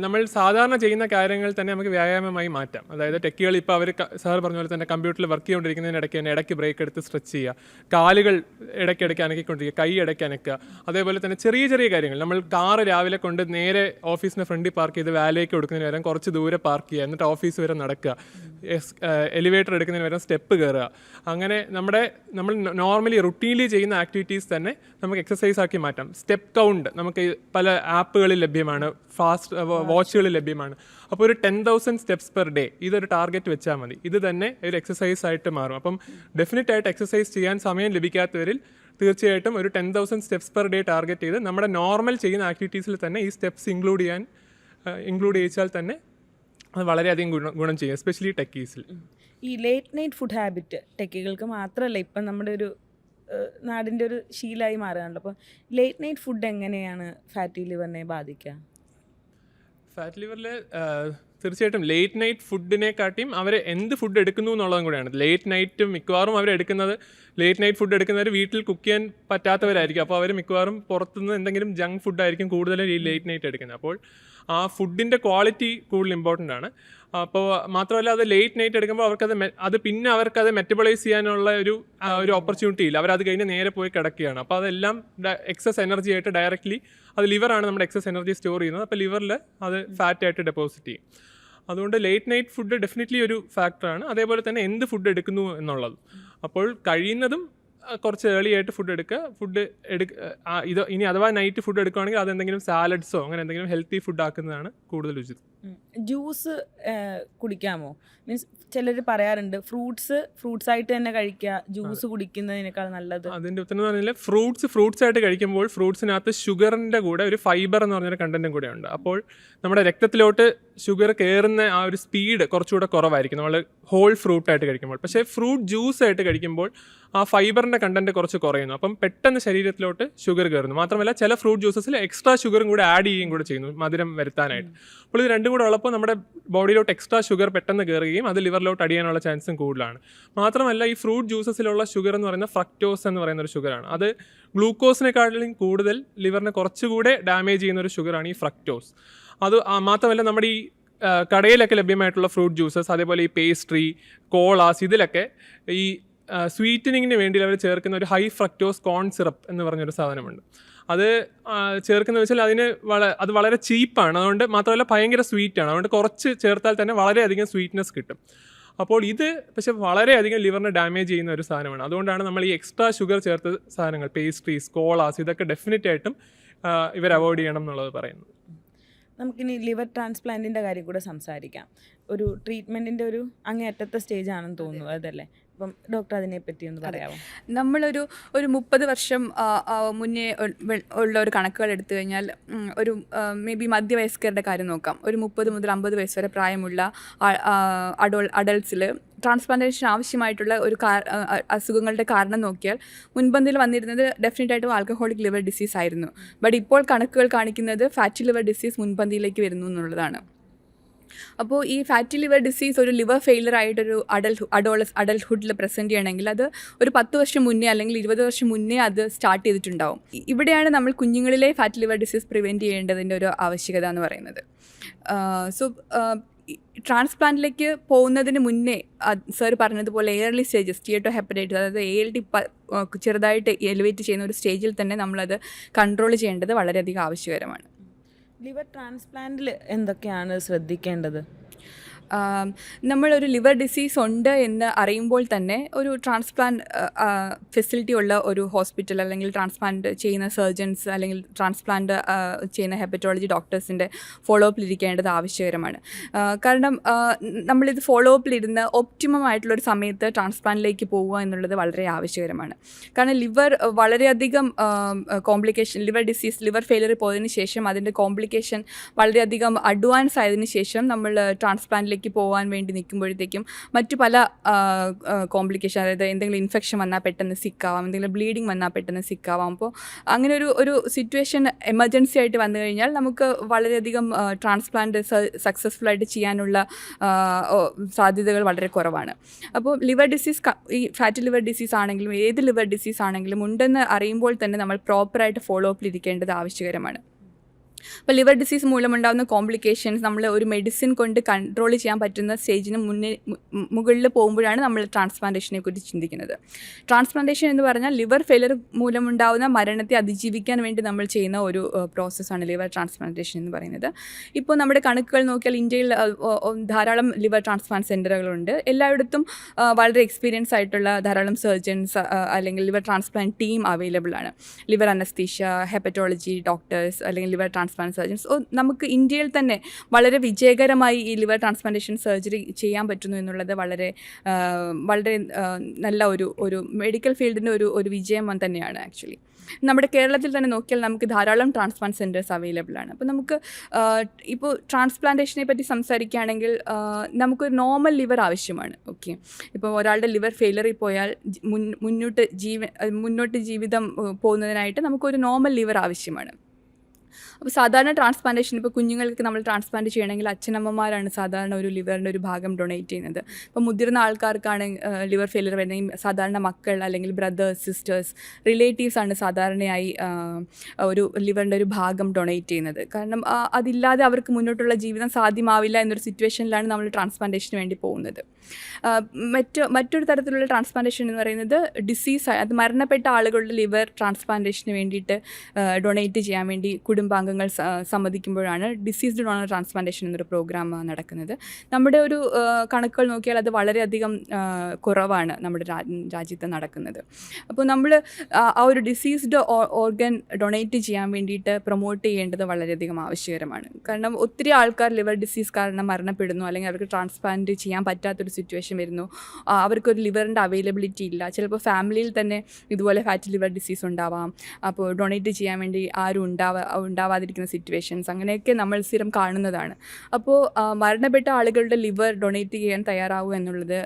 നമ്മൾ സാധാരണ ചെയ്യുന്ന കാര്യങ്ങൾ തന്നെ നമുക്ക് വ്യായാമമായി മാറ്റാം. അതായത് ടെക്കികൾ ഇപ്പോൾ അവർ സാർ പറഞ്ഞ പോലെ തന്നെ കമ്പ്യൂട്ടറിൽ വർക്ക് ചെയ്തുകൊണ്ടിരിക്കുന്നതിനിടയ്ക്ക് തന്നെ ഇടയ്ക്ക് ബ്രേക്ക് എടുത്ത് സ്ട്രെച്ച് ചെയ്യുക, കാലുകൾ ഇടയ്ക്കിടയ്ക്ക് അനക്കിക്കൊണ്ടിരിക്കുക, കൈ ഇടയ്ക്ക് അനക്കുക. അതേപോലെ തന്നെ ചെറിയ ചെറിയ കാര്യങ്ങൾ, നമ്മൾ കാറ് രാവിലെ കൊണ്ട് നേരെ ഓഫീസിന് ഫ്രണ്ടിൽ പാർക്ക് ചെയ്ത് വാലേക്ക് കൊടുക്കുന്നതിന് വരെ കുറച്ച് ദൂരെ പാർക്ക് ചെയ്യുക, എന്നിട്ട് ഓഫീസ് വരെ നടക്കുക, എലിവേറ്റർ എടുക്കുന്നതിന് വരെ സ്റ്റെപ്പ് കയറുക. അങ്ങനെ നമ്മൾ നോർമലി റുട്ടീൻലി ചെയ്യുന്ന ആക്ടിവിറ്റീസ് തന്നെ നമുക്ക് എക്സസൈസ് ആക്കി മാറ്റാം. സ്റ്റെപ്പ് കൗണ്ട് നമുക്ക് പല ആപ്പുകളിൽ ലഭ്യമാണ്, ഫാസ്റ്റ് വാച്ചുകളിൽ ലഭ്യമാണ്. അപ്പോൾ ഒരു 10,000 സ്റ്റെപ്സ് പെർ ഡേ ഇതൊരു ടാർഗറ്റ് വെച്ചാൽ മതി. ഇത് തന്നെ ഒരു എക്സസൈസ് ആയിട്ട് മാറും. അപ്പം ഡെഫിനറ്റ് ആയിട്ട് എക്സസൈസ് ചെയ്യാൻ സമയം ലഭിക്കാത്തവരിൽ തീർച്ചയായിട്ടും ഒരു 10,000 സ്റ്റെപ്സ് പെർ ഡേ ടാർഗറ്റ് ചെയ്ത് നമ്മുടെ നോർമൽ ചെയ്യുന്ന ആക്ടിവിറ്റീസിൽ തന്നെ ഈ സ്റ്റെപ്സ് ഇൻക്ലൂഡ് ചെയ്യിച്ചാൽ തന്നെ അത് വളരെയധികം ഗുണം ചെയ്യും, എസ്പെഷ്യലി ടെക്കീസിൽ.
ഈ ലേറ്റ് നൈറ്റ് ഫുഡ് ഹാബിറ്റ് ടെക്കികൾക്ക് മാത്രമല്ല ഇപ്പം നമ്മുടെ ഒരു നാടിൻ്റെ ഒരു ശീലമായി മാറുകയാണല്ലോ. അപ്പോൾ ലേറ്റ് നൈറ്റ് ഫുഡ് എങ്ങനെയാണ് ഫാറ്റി ലിവറിനെ ബാധിക്കുക?
ഫാറ്റ് ലിവറിൽ തീർച്ചയായിട്ടും ലേറ്റ് നൈറ്റ് ഫുഡിനെക്കാട്ടിയും അവർ എന്ത് ഫുഡ് എടുക്കുന്നു എന്നുള്ളതും കൂടെയാണ്. ലേറ്റ് നൈറ്റ് മിക്കവാറും ലേറ്റ് നൈറ്റ് ഫുഡ് എടുക്കുന്നവർ വീട്ടിൽ കുക്ക് ചെയ്യാൻ പറ്റാത്തവരായിരിക്കും. അപ്പോൾ അവർ മിക്കവാറും പുറത്തുനിന്ന് എന്തെങ്കിലും ജങ്ക് ഫുഡായിരിക്കും കൂടുതലും ഈ ലേറ്റ് നൈറ്റ് എടുക്കുന്നത്. അപ്പോൾ ആ ഫുഡിൻ്റെ ക്വാളിറ്റി കൂടുതൽ ഇമ്പോർട്ടൻ്റ് ആണ്. അപ്പോൾ മാത്രമല്ല അത് ലേറ്റ് നൈറ്റ് എടുക്കുമ്പോൾ അവർക്കത് മെറ്റബോളൈസ് ചെയ്യാനുള്ള ഒരു ഓപ്പർച്യൂണിറ്റി ഇല്ല. അവരത് കഴിഞ്ഞ് നേരെ പോയി കിടക്കുകയാണ്. അപ്പോൾ അതെല്ലാം എക്സസ് എനർജി ആയിട്ട് ഡയറക്റ്റ്ലി അത് ലിവറാണ് നമ്മുടെ എക്സസ് എനർജി സ്റ്റോർ ചെയ്യുന്നത്. അപ്പോൾ ലിവറിൽ അത് ഫാറ്റായിട്ട് ഡെപ്പോസിറ്റ് ചെയ്യും. അതുകൊണ്ട് ലേറ്റ് നൈറ്റ് ഫുഡ് ഡെഫിനറ്റ്ലി ഒരു ഫാക്ടറാണ്. അതേപോലെ തന്നെ എന്ത് ഫുഡ് എടുക്കുന്നു എന്നുള്ളത്. അപ്പോൾ കഴിയുന്നതും കുറച്ച് ഏർലി ആയിട്ട് ഫുഡ് എടുക്കുക. ഇനി അഥവാ നൈറ്റ് ഫുഡ് എടുക്കുകയാണെങ്കിൽ അതെന്തെങ്കിലും സാലഡ്സോ അങ്ങനെ എന്തെങ്കിലും ഹെൽത്തി ഫുഡ് ആക്കുന്നതാണ് കൂടുതൽ ഉചിതം.
ജ്യൂസ് കുടിക്കാമോ? മീൻസ് ചിലർ പറയാറുണ്ട് ഫ്രൂട്ട്സ് ആയിട്ട് തന്നെ കഴിക്കുക, ജ്യൂസ് കുടിക്കുന്നതിനേക്കാൾ നല്ലത്.
അതിൻ്റെ ഉത്തരം എന്ന് പറഞ്ഞാൽ ഫ്രൂട്ട്സ് ആയിട്ട് കഴിക്കുമ്പോൾ ഫ്രൂട്ട്സിനകത്ത് ഷുഗറിൻ്റെ കൂടെ ഒരു ഫൈബർ എന്ന് പറഞ്ഞൊരു കണ്ടൻറ്റും കൂടെ ഉണ്ട്. അപ്പോൾ നമ്മുടെ രക്തത്തിലോട്ട് ഷുഗർ കയറുന്ന ആ ഒരു സ്പീഡ് കുറച്ചുകൂടെ കുറവായിരിക്കും നമ്മൾ ഹോൾ ഫ്രൂട്ടായിട്ട് കഴിക്കുമ്പോൾ. പക്ഷേ ഫ്രൂട്ട് ജ്യൂസ് ആയിട്ട് കഴിക്കുമ്പോൾ ആ ഫൈബറിൻ്റെ കണ്ടൻറ്റ് കുറച്ച് കുറയുന്നു. അപ്പം പെട്ടെന്ന് ശരീരത്തിലോട്ട് ഷുഗർ കയറുന്നു. മാത്രമല്ല ചില ഫ്രൂട്ട് ജ്യൂസസിൽ എക്സ്ട്രാ ഷുഗറും കൂടെ ആഡ് ചെയ്യുകയും കൂടെ ചെയ്യുന്നു മധുരം വരുത്താനായിട്ട്. അപ്പോൾ ഇത് രണ്ടും കൂടെ ഉള്ളപ്പോൾ നമ്മുടെ ബോഡിയിലോട്ട് എക്സ്ട്രാ ഷുഗർ പെട്ടെന്ന് കയറുകയും അത് ലിവറിലോട്ട് അടിയാനുള്ള ചാൻസും കൂടുതലാണ്. മാത്രമല്ല ഈ ഫ്രൂട്ട് ജ്യൂസസിലുള്ള ഷുഗർ എന്ന് പറയുന്ന ഫ്രക്ടോസ് എന്ന് പറയുന്ന ഒരു ഷുഗറാണ്. അത് ഗ്ലൂക്കോസിനെക്കാട്ടിലും കൂടുതൽ ലിവറിനെ കുറച്ചുകൂടെ ഡാമേജ് ചെയ്യുന്ന ഒരു ഷുഗറാണ് ഈ ഫ്രക്ടോസ്. അത് മാത്രമല്ല നമ്മുടെ ഈ കടയിലൊക്കെ ലഭ്യമായിട്ടുള്ള ഫ്രൂട്ട് ജ്യൂസസ്, അതേപോലെ ഈ പേസ്ട്രി, കോളാസ്, ഇതിലൊക്കെ ഈ സ്വീറ്റനിങ്ങിന് വേണ്ടി അവർ ചേർക്കുന്ന ഒരു ഹൈ ഫ്രക്ടോസ് കോൺ സിറപ്പ് എന്ന് പറഞ്ഞൊരു സാധനമുണ്ട്. അത് ചേർക്കുന്നത് വെച്ചാൽ അത് വളരെ ചീപ്പാണ്. അതുകൊണ്ട് മാത്രമല്ല ഭയങ്കര സ്വീറ്റാണ്. അതുകൊണ്ട് കുറച്ച് ചേർത്താൽ തന്നെ വളരെയധികം സ്വീറ്റ്നെസ് കിട്ടും. അപ്പോൾ ഇത് പക്ഷെ വളരെയധികം ലിവറിനെ ഡാമേജ് ചെയ്യുന്ന ഒരു സാധനമാണ്. അതുകൊണ്ടാണ് നമ്മൾ ഈ എക്സ്ട്രാ ഷുഗർ ചേർത്ത സാധനങ്ങൾ, പേസ്ട്രീസ്, കോളാസ്, ഇതൊക്കെ ഡെഫിനറ്റ് ആയിട്ടും ഇവർ അവോയ്ഡ് ചെയ്യണം എന്നുള്ളത് പറയുന്നത്.
നമുക്കിനി ലിവർ ട്രാൻസ്പ്ലാന്റിൻ്റെ കാര്യം കൂടെ സംസാരിക്കാം. ഒരു ട്രീറ്റ്മെൻറ്റിൻ്റെ ഒരു അങ്ങേയറ്റത്തെ സ്റ്റേജ് ആണെന്ന് തോന്നുന്നു, അതല്ലേ? അപ്പം ഡോക്ടർ അതിനെപ്പറ്റി ഒന്ന് പറയാമോ?
നമ്മളൊരു 30 വർഷം മുന്നേ ഉള്ള ഒരു കണക്കുകൾ എടുത്തു കഴിഞ്ഞാൽ ഒരു മേ ബി മധ്യവയസ്കരുടെ കാര്യം നോക്കാം. ഒരു 30 മുതൽ 50 വയസ്സ് വരെ പ്രായമുള്ള അഡൾട്ട്സിൽ ട്രാൻസ്പ്ലാന്റേഷൻ ആവശ്യമായിട്ടുള്ള ഒരു അസുഖങ്ങളുടെ കാരണം നോക്കിയാൽ മുൻപന്തിയിൽ വന്നിരുന്നത് ഡെഫിനറ്റായിട്ടും ആൽക്കഹോളിക് ലിവർ ഡിസീസ് ആയിരുന്നു. ബട്ട് ഇപ്പോൾ കണക്കുകൾ കാണിക്കുന്നത് ഫാറ്റി ലിവർ ഡിസീസ് മുൻപന്തിയിലേക്ക് വരുന്നു എന്നുള്ളതാണ്. അപ്പോൾ ഈ ഫാറ്റി ലിവർ ഡിസീസ് ഒരു ലിവർ ഫെയിലർ ആയിട്ടൊരു അഡൾട്ട്ഹുഡിൽ പ്രസൻറ്റ് ചെയ്യണമെങ്കിൽ അത് ഒരു 10 വർഷം മുന്നേ അല്ലെങ്കിൽ 20 വർഷം മുന്നേ അത് സ്റ്റാർട്ട് ചെയ്തിട്ടുണ്ടാവും. ഇവിടെയാണ് നമ്മൾ കുഞ്ഞുങ്ങളിലെ ഫാറ്റി ലിവർ ഡിസീസ് പ്രിവെൻറ്റ് ചെയ്യേണ്ടതിൻ്റെ ഒരു ആവശ്യകത എന്ന് പറയുന്നത്. സോ ട്രാൻസ്പ്ലാന്റിലേക്ക് പോകുന്നതിന് മുന്നേ സർ പറഞ്ഞതുപോലെ ഏർലി സ്റ്റേജസ് സ്റ്റിയറ്റോഹെപ്പറ്റൈറ്റിസ്, അതായത് ALT ചെറുതായിട്ട് എലിവേറ്റ് ചെയ്യുന്ന ഒരു സ്റ്റേജിൽ തന്നെ നമ്മളത് കൺട്രോൾ ചെയ്യേണ്ടത് വളരെയധികം ആവശ്യകരമാണ്.
ലിവർ ട്രാൻസ്പ്ലാന്റിൽ എന്തൊക്കെയാണ് ശ്രദ്ധിക്കേണ്ടത്?
നമ്മളൊരു ലിവർ ഡിസീസ് ഉണ്ട് എന്ന് അറിയുമ്പോൾ തന്നെ ഒരു ട്രാൻസ്പ്ലാന്റ് ഫെസിലിറ്റി ഉള്ള ഒരു ഹോസ്പിറ്റൽ അല്ലെങ്കിൽ ട്രാൻസ്പ്ലാന്റ് ചെയ്യുന്ന സർജൻസ് അല്ലെങ്കിൽ ട്രാൻസ്പ്ലാന്റ് ചെയ്യുന്ന ഹെപ്പറ്റോളജി ഡോക്ടേഴ്സിൻ്റെ ഫോളോ അപ്പിലിരിക്കേണ്ടത് ആവശ്യകരമാണ്. കാരണം നമ്മളിത് ഫോളോ അപ്പിലിരുന്ന് ഒപ്റ്റിമം ആയിട്ടുള്ളൊരു സമയത്ത് ട്രാൻസ്പ്ലാന്റിലേക്ക് പോവുക എന്നുള്ളത് വളരെ ആവശ്യകരമാണ്. കാരണം ലിവർ വളരെയധികം ലിവർ ഫെയിലിയർ പോയതിന് ശേഷം അതിൻ്റെ കോംപ്ലിക്കേഷൻ വളരെയധികം അഡ്വാൻസ് ആയതിനു ശേഷം നമ്മൾ ട്രാൻസ്പ്ലാന്റിലേക്ക് പോകാൻ വേണ്ടി നിൽക്കുമ്പോഴത്തേക്കും മറ്റു പല കോംപ്ലിക്കേഷൻ, അതായത് എന്തെങ്കിലും ഇൻഫെക്ഷൻ വന്നാൽ പെട്ടെന്ന് സിക്കാവാം, എന്തെങ്കിലും ബ്ലീഡിങ് വന്നാൽ പെട്ടെന്ന് സിക്കാവാം. അപ്പോൾ അങ്ങനെ ഒരു സിറ്റുവേഷൻ എമർജൻസി ആയിട്ട് വന്നു കഴിഞ്ഞാൽ നമുക്ക് വളരെയധികം ട്രാൻസ്പ്ലാന്റ് സക്സസ്ഫുള്ളായിട്ട് ചെയ്യാനുള്ള സാധ്യതകൾ വളരെ കുറവാണ്. അപ്പോൾ ലിവർ ഡിസീസ്, ഈ ഫാറ്റി ലിവർ ഡിസീസ് ആണെങ്കിലും ഏത് ലിവർ ഡിസീസ് ആണെങ്കിലും ഉണ്ടെന്ന് അറിയുമ്പോൾ തന്നെ നമ്മൾ പ്രോപ്പറായിട്ട് ഫോളോ അപ്പിലിരിക്കേണ്ടത് ആവശ്യകരമാണ്. അപ്പോൾ ലിവർ ഡിസീസ് മൂലമുണ്ടാകുന്ന കോംപ്ലിക്കേഷൻസ് നമ്മൾ ഒരു മെഡിസിൻ കൊണ്ട് കൺട്രോൾ ചെയ്യാൻ പറ്റുന്ന സ്റ്റേജിന് മുകളിൽ പോകുമ്പോഴാണ് നമ്മൾ ട്രാൻസ്പ്ലാന്റേഷനെ കുറിച്ച് ചിന്തിക്കുന്നത്. ട്രാൻസ്പ്ലാന്റേഷൻ എന്ന് പറഞ്ഞാൽ ലിവർ ഫെയിലിയർ മൂലമുണ്ടാകുന്ന മരണത്തെ അതിജീവിക്കാൻ വേണ്ടി നമ്മൾ ചെയ്യുന്ന ഒരു പ്രോസസ്സാണ് ലിവർ ട്രാൻസ്പ്ലാന്റേഷൻ എന്ന് പറയുന്നത്. ഇപ്പോൾ നമ്മുടെ കണക്കുകൾ നോക്കിയാൽ ഇന്ത്യയിൽ ധാരാളം ലിവർ ട്രാൻസ്പ്ലാന്റ് സെൻ്ററുകളുണ്ട്. എല്ലായിടത്തും വളരെ എക്സ്പീരിയൻസ് ആയിട്ടുള്ള ധാരാളം സർജൻസ് അല്ലെങ്കിൽ ലിവർ ട്രാൻസ്പ്ലാന്റ് ടീം അവൈലബിൾ ആണ്. ലിവർ അനസ്തീഷ്യ, ഹെപ്പറ്റോളജി ഡോക്ടേഴ്സ് അല്ലെങ്കിൽ ലിവർ ട്രാൻസ്പ്ലാന്റ് സർജൻസ്. നമുക്ക് ഇന്ത്യയിൽ തന്നെ വളരെ വിജയകരമായി ഈ ലിവർ ട്രാൻസ്പ്ലാന്റേഷൻ സർജറി ചെയ്യാൻ പറ്റുന്നു എന്നുള്ളത് വളരെ നല്ല ഒരു മെഡിക്കൽ ഫീൽഡിൻ്റെ ഒരു വിജയം തന്നെയാണ് ആക്ച്വലി. നമ്മുടെ കേരളത്തിൽ തന്നെ നോക്കിയാൽ നമുക്ക് ധാരാളം ട്രാൻസ്പ്ലാന്റ് സെൻറ്റേഴ്സ് അവൈലബിൾ ആണ്. അപ്പോൾ നമുക്ക് ഇപ്പോൾ ട്രാൻസ്പ്ലാന്റേഷനെ പറ്റി സംസാരിക്കുകയാണെങ്കിൽ നമുക്കൊരു നോർമൽ ലിവർ ആവശ്യമാണ്. ഓക്കെ, ഇപ്പോൾ ഒരാളുടെ ലിവർ ഫെയിലറിൽ പോയാൽ മുന്നോട്ട് ജീവിതം പോകുന്നതിനായിട്ട് നമുക്കൊരു നോർമൽ ലിവർ ആവശ്യമാണ്. അപ്പോൾ സാധാരണ ട്രാൻസ്പ്ലാന്റേഷൻ ഇപ്പോൾ കുഞ്ഞുങ്ങൾക്ക് നമ്മൾ ട്രാൻസ്പ്ലാന്റ് ചെയ്യണമെങ്കിൽ അച്ഛനമ്മമാരാണ് സാധാരണ ഒരു ലിവറിൻ്റെ ഒരു ഭാഗം ഡൊണേറ്റ് ചെയ്യുന്നത്. ഇപ്പോൾ മുതിർന്ന ആൾക്കാർക്കാണ് ലിവർ ഫെയിലിയർ വരുന്നത്, സാധാരണ മക്കൾ അല്ലെങ്കിൽ ബ്രദേഴ്സ്, സിസ്റ്റേഴ്സ്, റിലേറ്റീവ്സ് ആണ് സാധാരണയായി ഒരു ലിവറിൻ്റെ ഒരു ഭാഗം ഡൊണേറ്റ് ചെയ്യുന്നത്. കാരണം അതില്ലാതെ അവർക്ക് മുന്നോട്ടുള്ള ജീവിതം സാധ്യമാവില്ല എന്നൊരു സിറ്റുവേഷനിലാണ് നമ്മൾ ട്രാൻസ്പ്ലാന്റേഷന് വേണ്ടി പോകുന്നത്. മറ്റൊരു തരത്തിലുള്ള ട്രാൻസ്പ്ലാന്റേഷൻ എന്ന് പറയുന്നത് ഡിസീസ്, അത് മരണപ്പെട്ട ആളുകളുടെ ലിവർ ട്രാൻസ്പ്ലാന്റേഷന് വേണ്ടിയിട്ട് ഡൊണേറ്റ് ചെയ്യാൻ വേണ്ടി കുടുംബാംഗങ്ങൾ അംഗങ്ങൾ സമ്മതിക്കുമ്പോഴാണ് ഡിസീസ്ഡ് ഡോണർ ട്രാൻസ്പ്ലാന്റേഷൻ എന്നൊരു പ്രോഗ്രാം നടക്കുന്നത്. നമ്മുടെ ഒരു കണക്കുകൾ നോക്കിയാൽ അത് വളരെയധികം കുറവാണ് നമ്മുടെ രാജ്യത്ത് നടക്കുന്നത്. അപ്പോൾ നമ്മൾ ആ ഒരു ഡിസീസ്ഡ് ഓർഗൻ ഡൊണേറ്റ് ചെയ്യാൻ വേണ്ടിയിട്ട് പ്രൊമോട്ട് ചെയ്യേണ്ടത് വളരെയധികം ആവശ്യകരമാണ്. കാരണം ഒത്തിരി ആൾക്കാർ ലിവർ ഡിസീസ് കാരണം മരണപ്പെടുന്നു, അല്ലെങ്കിൽ അവർക്ക് ട്രാൻസ്പ്ലാന്റ് ചെയ്യാൻ പറ്റാത്തൊരു സിറ്റുവേഷൻ വരുന്നു, അവർക്കൊരു ലിവറിൻ്റെ അവൈലബിലിറ്റി ഇല്ല, ചിലപ്പോൾ ഫാമിലിയിൽ തന്നെ ഇതുപോലെ ഫാറ്റി ലിവർ ഡിസീസ് ഉണ്ടാവാം, അപ്പോൾ ഡൊണേറ്റ് ചെയ്യാൻ വേണ്ടി ആരും ഉണ്ടാവാതിരിക്കുന്ന സിറ്റുവേഷൻസ് അങ്ങനെയൊക്കെ നമ്മൾ സ്ഥിരം കാണുന്നതാണ്. അപ്പോൾ മരണപ്പെട്ട ആളുകളുടെ ലിവർ ഡൊണേറ്റ് ചെയ്യാൻ തയ്യാറാവുക എന്നുള്ളത്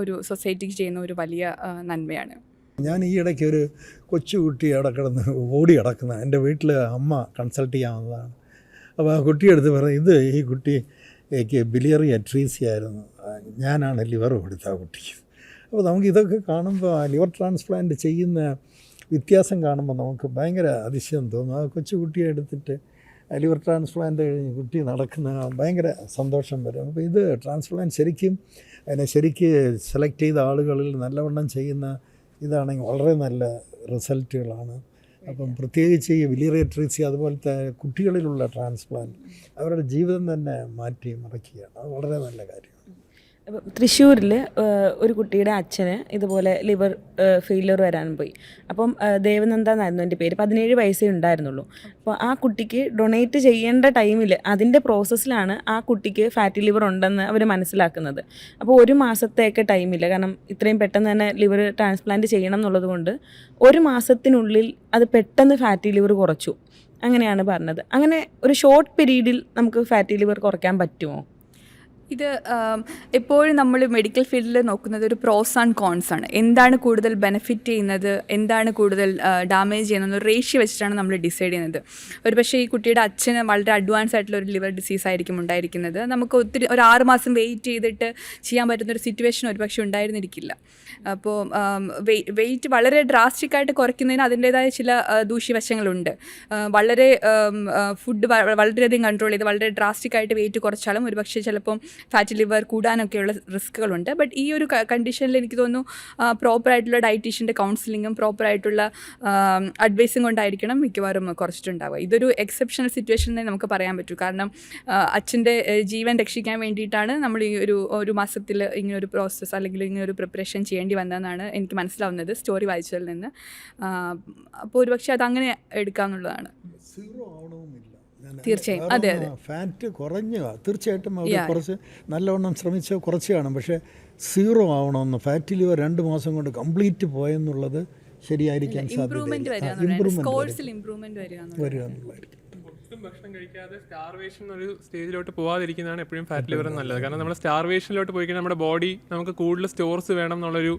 ഒരു സൊസൈറ്റിക്ക് ചെയ്യുന്ന ഒരു വലിയ നന്മയാണ്.
ഞാൻ ഈ ഇടയ്ക്ക് ഒരു കൊച്ചുകുട്ടി അവിടെ കിടന്ന് ഓടി കിടക്കുന്ന എൻ്റെ വീട്ടിൽ അമ്മ കൺസൾട്ട് ചെയ്യാവുന്നതാണ്. അപ്പോൾ ആ കുട്ടിയെടുത്ത് പറഞ്ഞു, ഈ കുട്ടിക്ക് ബിലിയറി അട്രീസി ആയിരുന്നു, ഞാനാണ് ലിവർ കൊടുത്ത ആ കുട്ടിക്ക്. അപ്പോൾ നമുക്ക് ഇതൊക്കെ കാണുമ്പോൾ ലിവർ ട്രാൻസ്പ്ലാന്റ് ചെയ്യുന്ന വ്യത്യാസം കാണുമ്പോൾ നമുക്ക് ഭയങ്കര അതിശയം തോന്നും. ആ കൊച്ചുകുട്ടിയെ എടുത്തിട്ട് ലിവർ ട്രാൻസ്പ്ലാന്റ് കഴിഞ്ഞ് കുട്ടി നടക്കുന്ന ഭയങ്കര സന്തോഷം വരും. അപ്പോൾ ഇത് ട്രാൻസ്പ്ലാന്റ് ശരിക്കും സെലക്ട് ചെയ്ത ആളുകളിൽ നല്ലവണ്ണം ചെയ്യുന്ന ഇതാണെങ്കിൽ വളരെ നല്ല റിസൾട്ടുകളാണ്. അപ്പം പ്രത്യേകിച്ച് ഈ ബിലിയറി അട്രീസി അതുപോലത്തെ കുട്ടികളിലുള്ള ട്രാൻസ്പ്ലാന്റ് അവരുടെ ജീവിതം തന്നെ മാറ്റി മറിക്കുകയാണ്. അത് വളരെ നല്ല കാര്യമാണ്.
അപ്പം തൃശ്ശൂരിൽ ഒരു കുട്ടിയുടെ അച്ഛന് ഇതുപോലെ ലിവർ ഫെയിലിയർ വരാൻ പോയി. അപ്പം ദേവനന്ദ എന്നായിരുന്നു എൻ്റെ പേര്. 17 വയസ്സേ ഉണ്ടായിരുന്നുള്ളൂ. അപ്പോൾ ആ കുട്ടിക്ക് ഡൊണേറ്റ് ചെയ്യേണ്ട ടൈമിൽ അതിൻ്റെ പ്രോസസ്സിലാണ് ആ കുട്ടിക്ക് ഫാറ്റി ലിവർ ഉണ്ടെന്ന് അവർ മനസ്സിലാക്കുന്നത്. അപ്പോൾ 1 മാസത്തേക്ക് ടൈമില്ല, കാരണം ഇത്രയും പെട്ടെന്ന് തന്നെ ലിവർ ട്രാൻസ്പ്ലാന്റ് ചെയ്യണം എന്നുള്ളത് കൊണ്ട് 1 മാസത്തിനുള്ളിൽ അത് പെട്ടെന്ന് ഫാറ്റി ലിവർ കുറച്ചു. അങ്ങനെയാണ് പറഞ്ഞത്. അങ്ങനെ ഒരു ഷോർട്ട് പീരീഡിൽ നമുക്ക് ഫാറ്റി ലിവർ കുറയ്ക്കാൻ പറ്റുമോ?
ഇത് എപ്പോഴും നമ്മൾ മെഡിക്കൽ ഫീൽഡിൽ നോക്കുന്നത് ഒരു പ്രോസ് ആൻഡ് കോൺസ് ആണ്. എന്താണ് കൂടുതൽ ബെനിഫിറ്റ് ചെയ്യുന്നത്, എന്താണ് കൂടുതൽ ഡാമേജ് ചെയ്യുന്നത്, റേഷ്യോ വെച്ചിട്ടാണ് നമ്മൾ ഡിസൈഡ് ചെയ്യുന്നത്. ഒരു പക്ഷേ ഈ കുട്ടിയുടെ അച്ഛന് വളരെ അഡ്വാൻസ് ആയിട്ടുള്ള ഒരു ലിവർ ഡിസീസ് ആയിരിക്കും ഉണ്ടായിരിക്കുന്നത്. നമുക്ക് ഒത്തിരി ഒരു 6 മാസം വെയിറ്റ് ചെയ്തിട്ട് ചെയ്യാൻ പറ്റുന്നൊരു സിറ്റുവേഷൻ ഒരു പക്ഷേ ഉണ്ടായിരുന്നിരിക്കില്ല. അപ്പോൾ വെയിറ്റ് വളരെ ഡ്രാസ്റ്റിക്കായിട്ട് കുറയ്ക്കുന്നതിന് അതിൻ്റേതായ ചില ദൂഷ്യവശങ്ങളുണ്ട്. വളരെ ഫുഡ് വളരെയധികം കൺട്രോൾ ചെയ്ത് വളരെ ഡ്രാസ്റ്റിക്കായിട്ട് വെയിറ്റ് കുറച്ചാലും ഒരു പക്ഷേ ചിലപ്പം ഫാറ്റി ലിവർ കൂടാനൊക്കെയുള്ള റിസ്ക്കുകളുണ്ട്. ബട്ട് ഈ ഒരു കണ്ടീഷനിൽ എനിക്ക് തോന്നുന്നു പ്രോപ്പറായിട്ടുള്ള ഡയറ്റീഷ്യൻ്റെ കൗൺസിലിങ്ങും പ്രോപ്പറായിട്ടുള്ള അഡ്വൈസും കൊണ്ടായിരിക്കണം മിക്കവാറും കുറച്ചിട്ടുണ്ടാവുക. ഇതൊരു എക്സെപ്ഷണൽ സിറ്റുവേഷൻ തന്നെ നമുക്ക് പറയാൻ പറ്റൂ. കാരണം അച്ഛൻ്റെ ജീവൻ രക്ഷിക്കാൻ വേണ്ടിയിട്ടാണ് നമ്മൾ ഈ ഒരു മാസത്തിൽ ഇങ്ങനൊരു പ്രോസസ്സ് അല്ലെങ്കിൽ ഇങ്ങനൊരു പ്രിപ്പറേഷൻ ചെയ്യേണ്ടി വന്നതെന്നാണ് എനിക്ക് മനസ്സിലാവുന്നത് സ്റ്റോറി വായിച്ചതിൽ നിന്ന്. അപ്പോൾ ഒരുപക്ഷെ അതങ്ങനെ എടുക്കാമെന്നുള്ളതാണ്. തീർച്ചയായും അതെ.
ഫാറ്റ് കുറഞ്ഞ തീർച്ചയായിട്ടും അവർ കുറച്ച് നല്ലവണ്ണം ശ്രമിച്ച് കുറച്ച് കാണും. പക്ഷേ 0 ആവണമെന്ന് ഫാറ്റി ലിവർ 2 മാസം കൊണ്ട് കംപ്ലീറ്റ് പോയെന്നുള്ളത് ശരിയായിരിക്കാൻ സാധ്യത വരിക എന്നുള്ളതായിരിക്കും.
ഭക്ഷണം കഴിക്കാതെ സ്റ്റാർവേഷൻ ഒരു സ്റ്റേജിലോട്ട് പോകാതിരിക്കുന്നതാണ് എപ്പോഴും ഫാറ്റ് ലിവർ നല്ലത്. കാരണം നമ്മൾ സ്റ്റാർവേഷനിലോട്ട് പോയി കഴിഞ്ഞാൽ നമ്മുടെ ബോഡി നമുക്ക് കൂടുതൽ സ്റ്റോർസ് വേണം എന്നുള്ളൊരു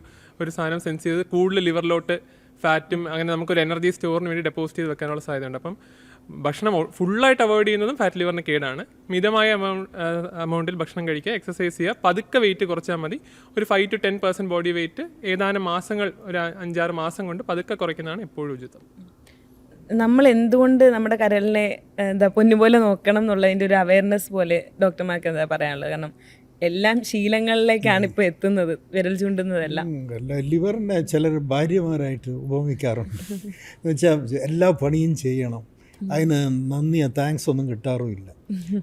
സാധനം സെൻസ് ചെയ്ത് കൂടുതൽ ലിവറിലോട്ട് ഫാറ്റും അങ്ങനെ നമുക്കൊരു എനർജി സ്റ്റോറിന് വേണ്ടി ഡെപ്പോസിറ്റ് ചെയ്ത് വെക്കാനുള്ള സാധ്യതയുണ്ട്. അപ്പം ഭക്ഷണം ഫുള്ളായിട്ട് അവോയ്ഡ് ചെയ്യുന്നതും ഫാറ്റ് ലിവറിന് കേടാണ്. മിതമായ എമൗണ്ടിൽ ഭക്ഷണം കഴിക്കുക, എക്സസൈസ് ചെയ്യുക, പതുക്കെ വെയിറ്റ് കുറച്ചാൽ മതി. ഒരു 5 to 10% ബോഡി വെയിറ്റ് ഏതാനും മാസങ്ങൾ, ഒരു 5-6 മാസം കൊണ്ട് പതുക്കെ കുറയ്ക്കുന്നതാണ് എപ്പോഴും ഉചിതം.
നമ്മൾ എന്തുകൊണ്ട് നമ്മുടെ കരളിനെ പൊന്നുപോലെ നോക്കണം എന്നുള്ളതിൻ്റെ ഒരു അവയർനെസ് പോലെ ഡോക്ടർമാർക്ക് എന്താ പറയാനുള്ളത്? കാരണം എല്ലാം ശീലങ്ങളിലേക്കാണ് ഇപ്പോൾ എത്തുന്നത്, വിരൽ ചൂണ്ടുന്നതെല്ലാം.
ലിവറിനെ ചിലർ ഭാര്യമാരായിട്ട് ഉപമിക്കാറുണ്ട്. എന്നുവെച്ചാൽ എല്ലാ പണിയും ചെയ്യണം, അതിന് താങ്ക്സ് ഒന്നും കിട്ടാറുമില്ല.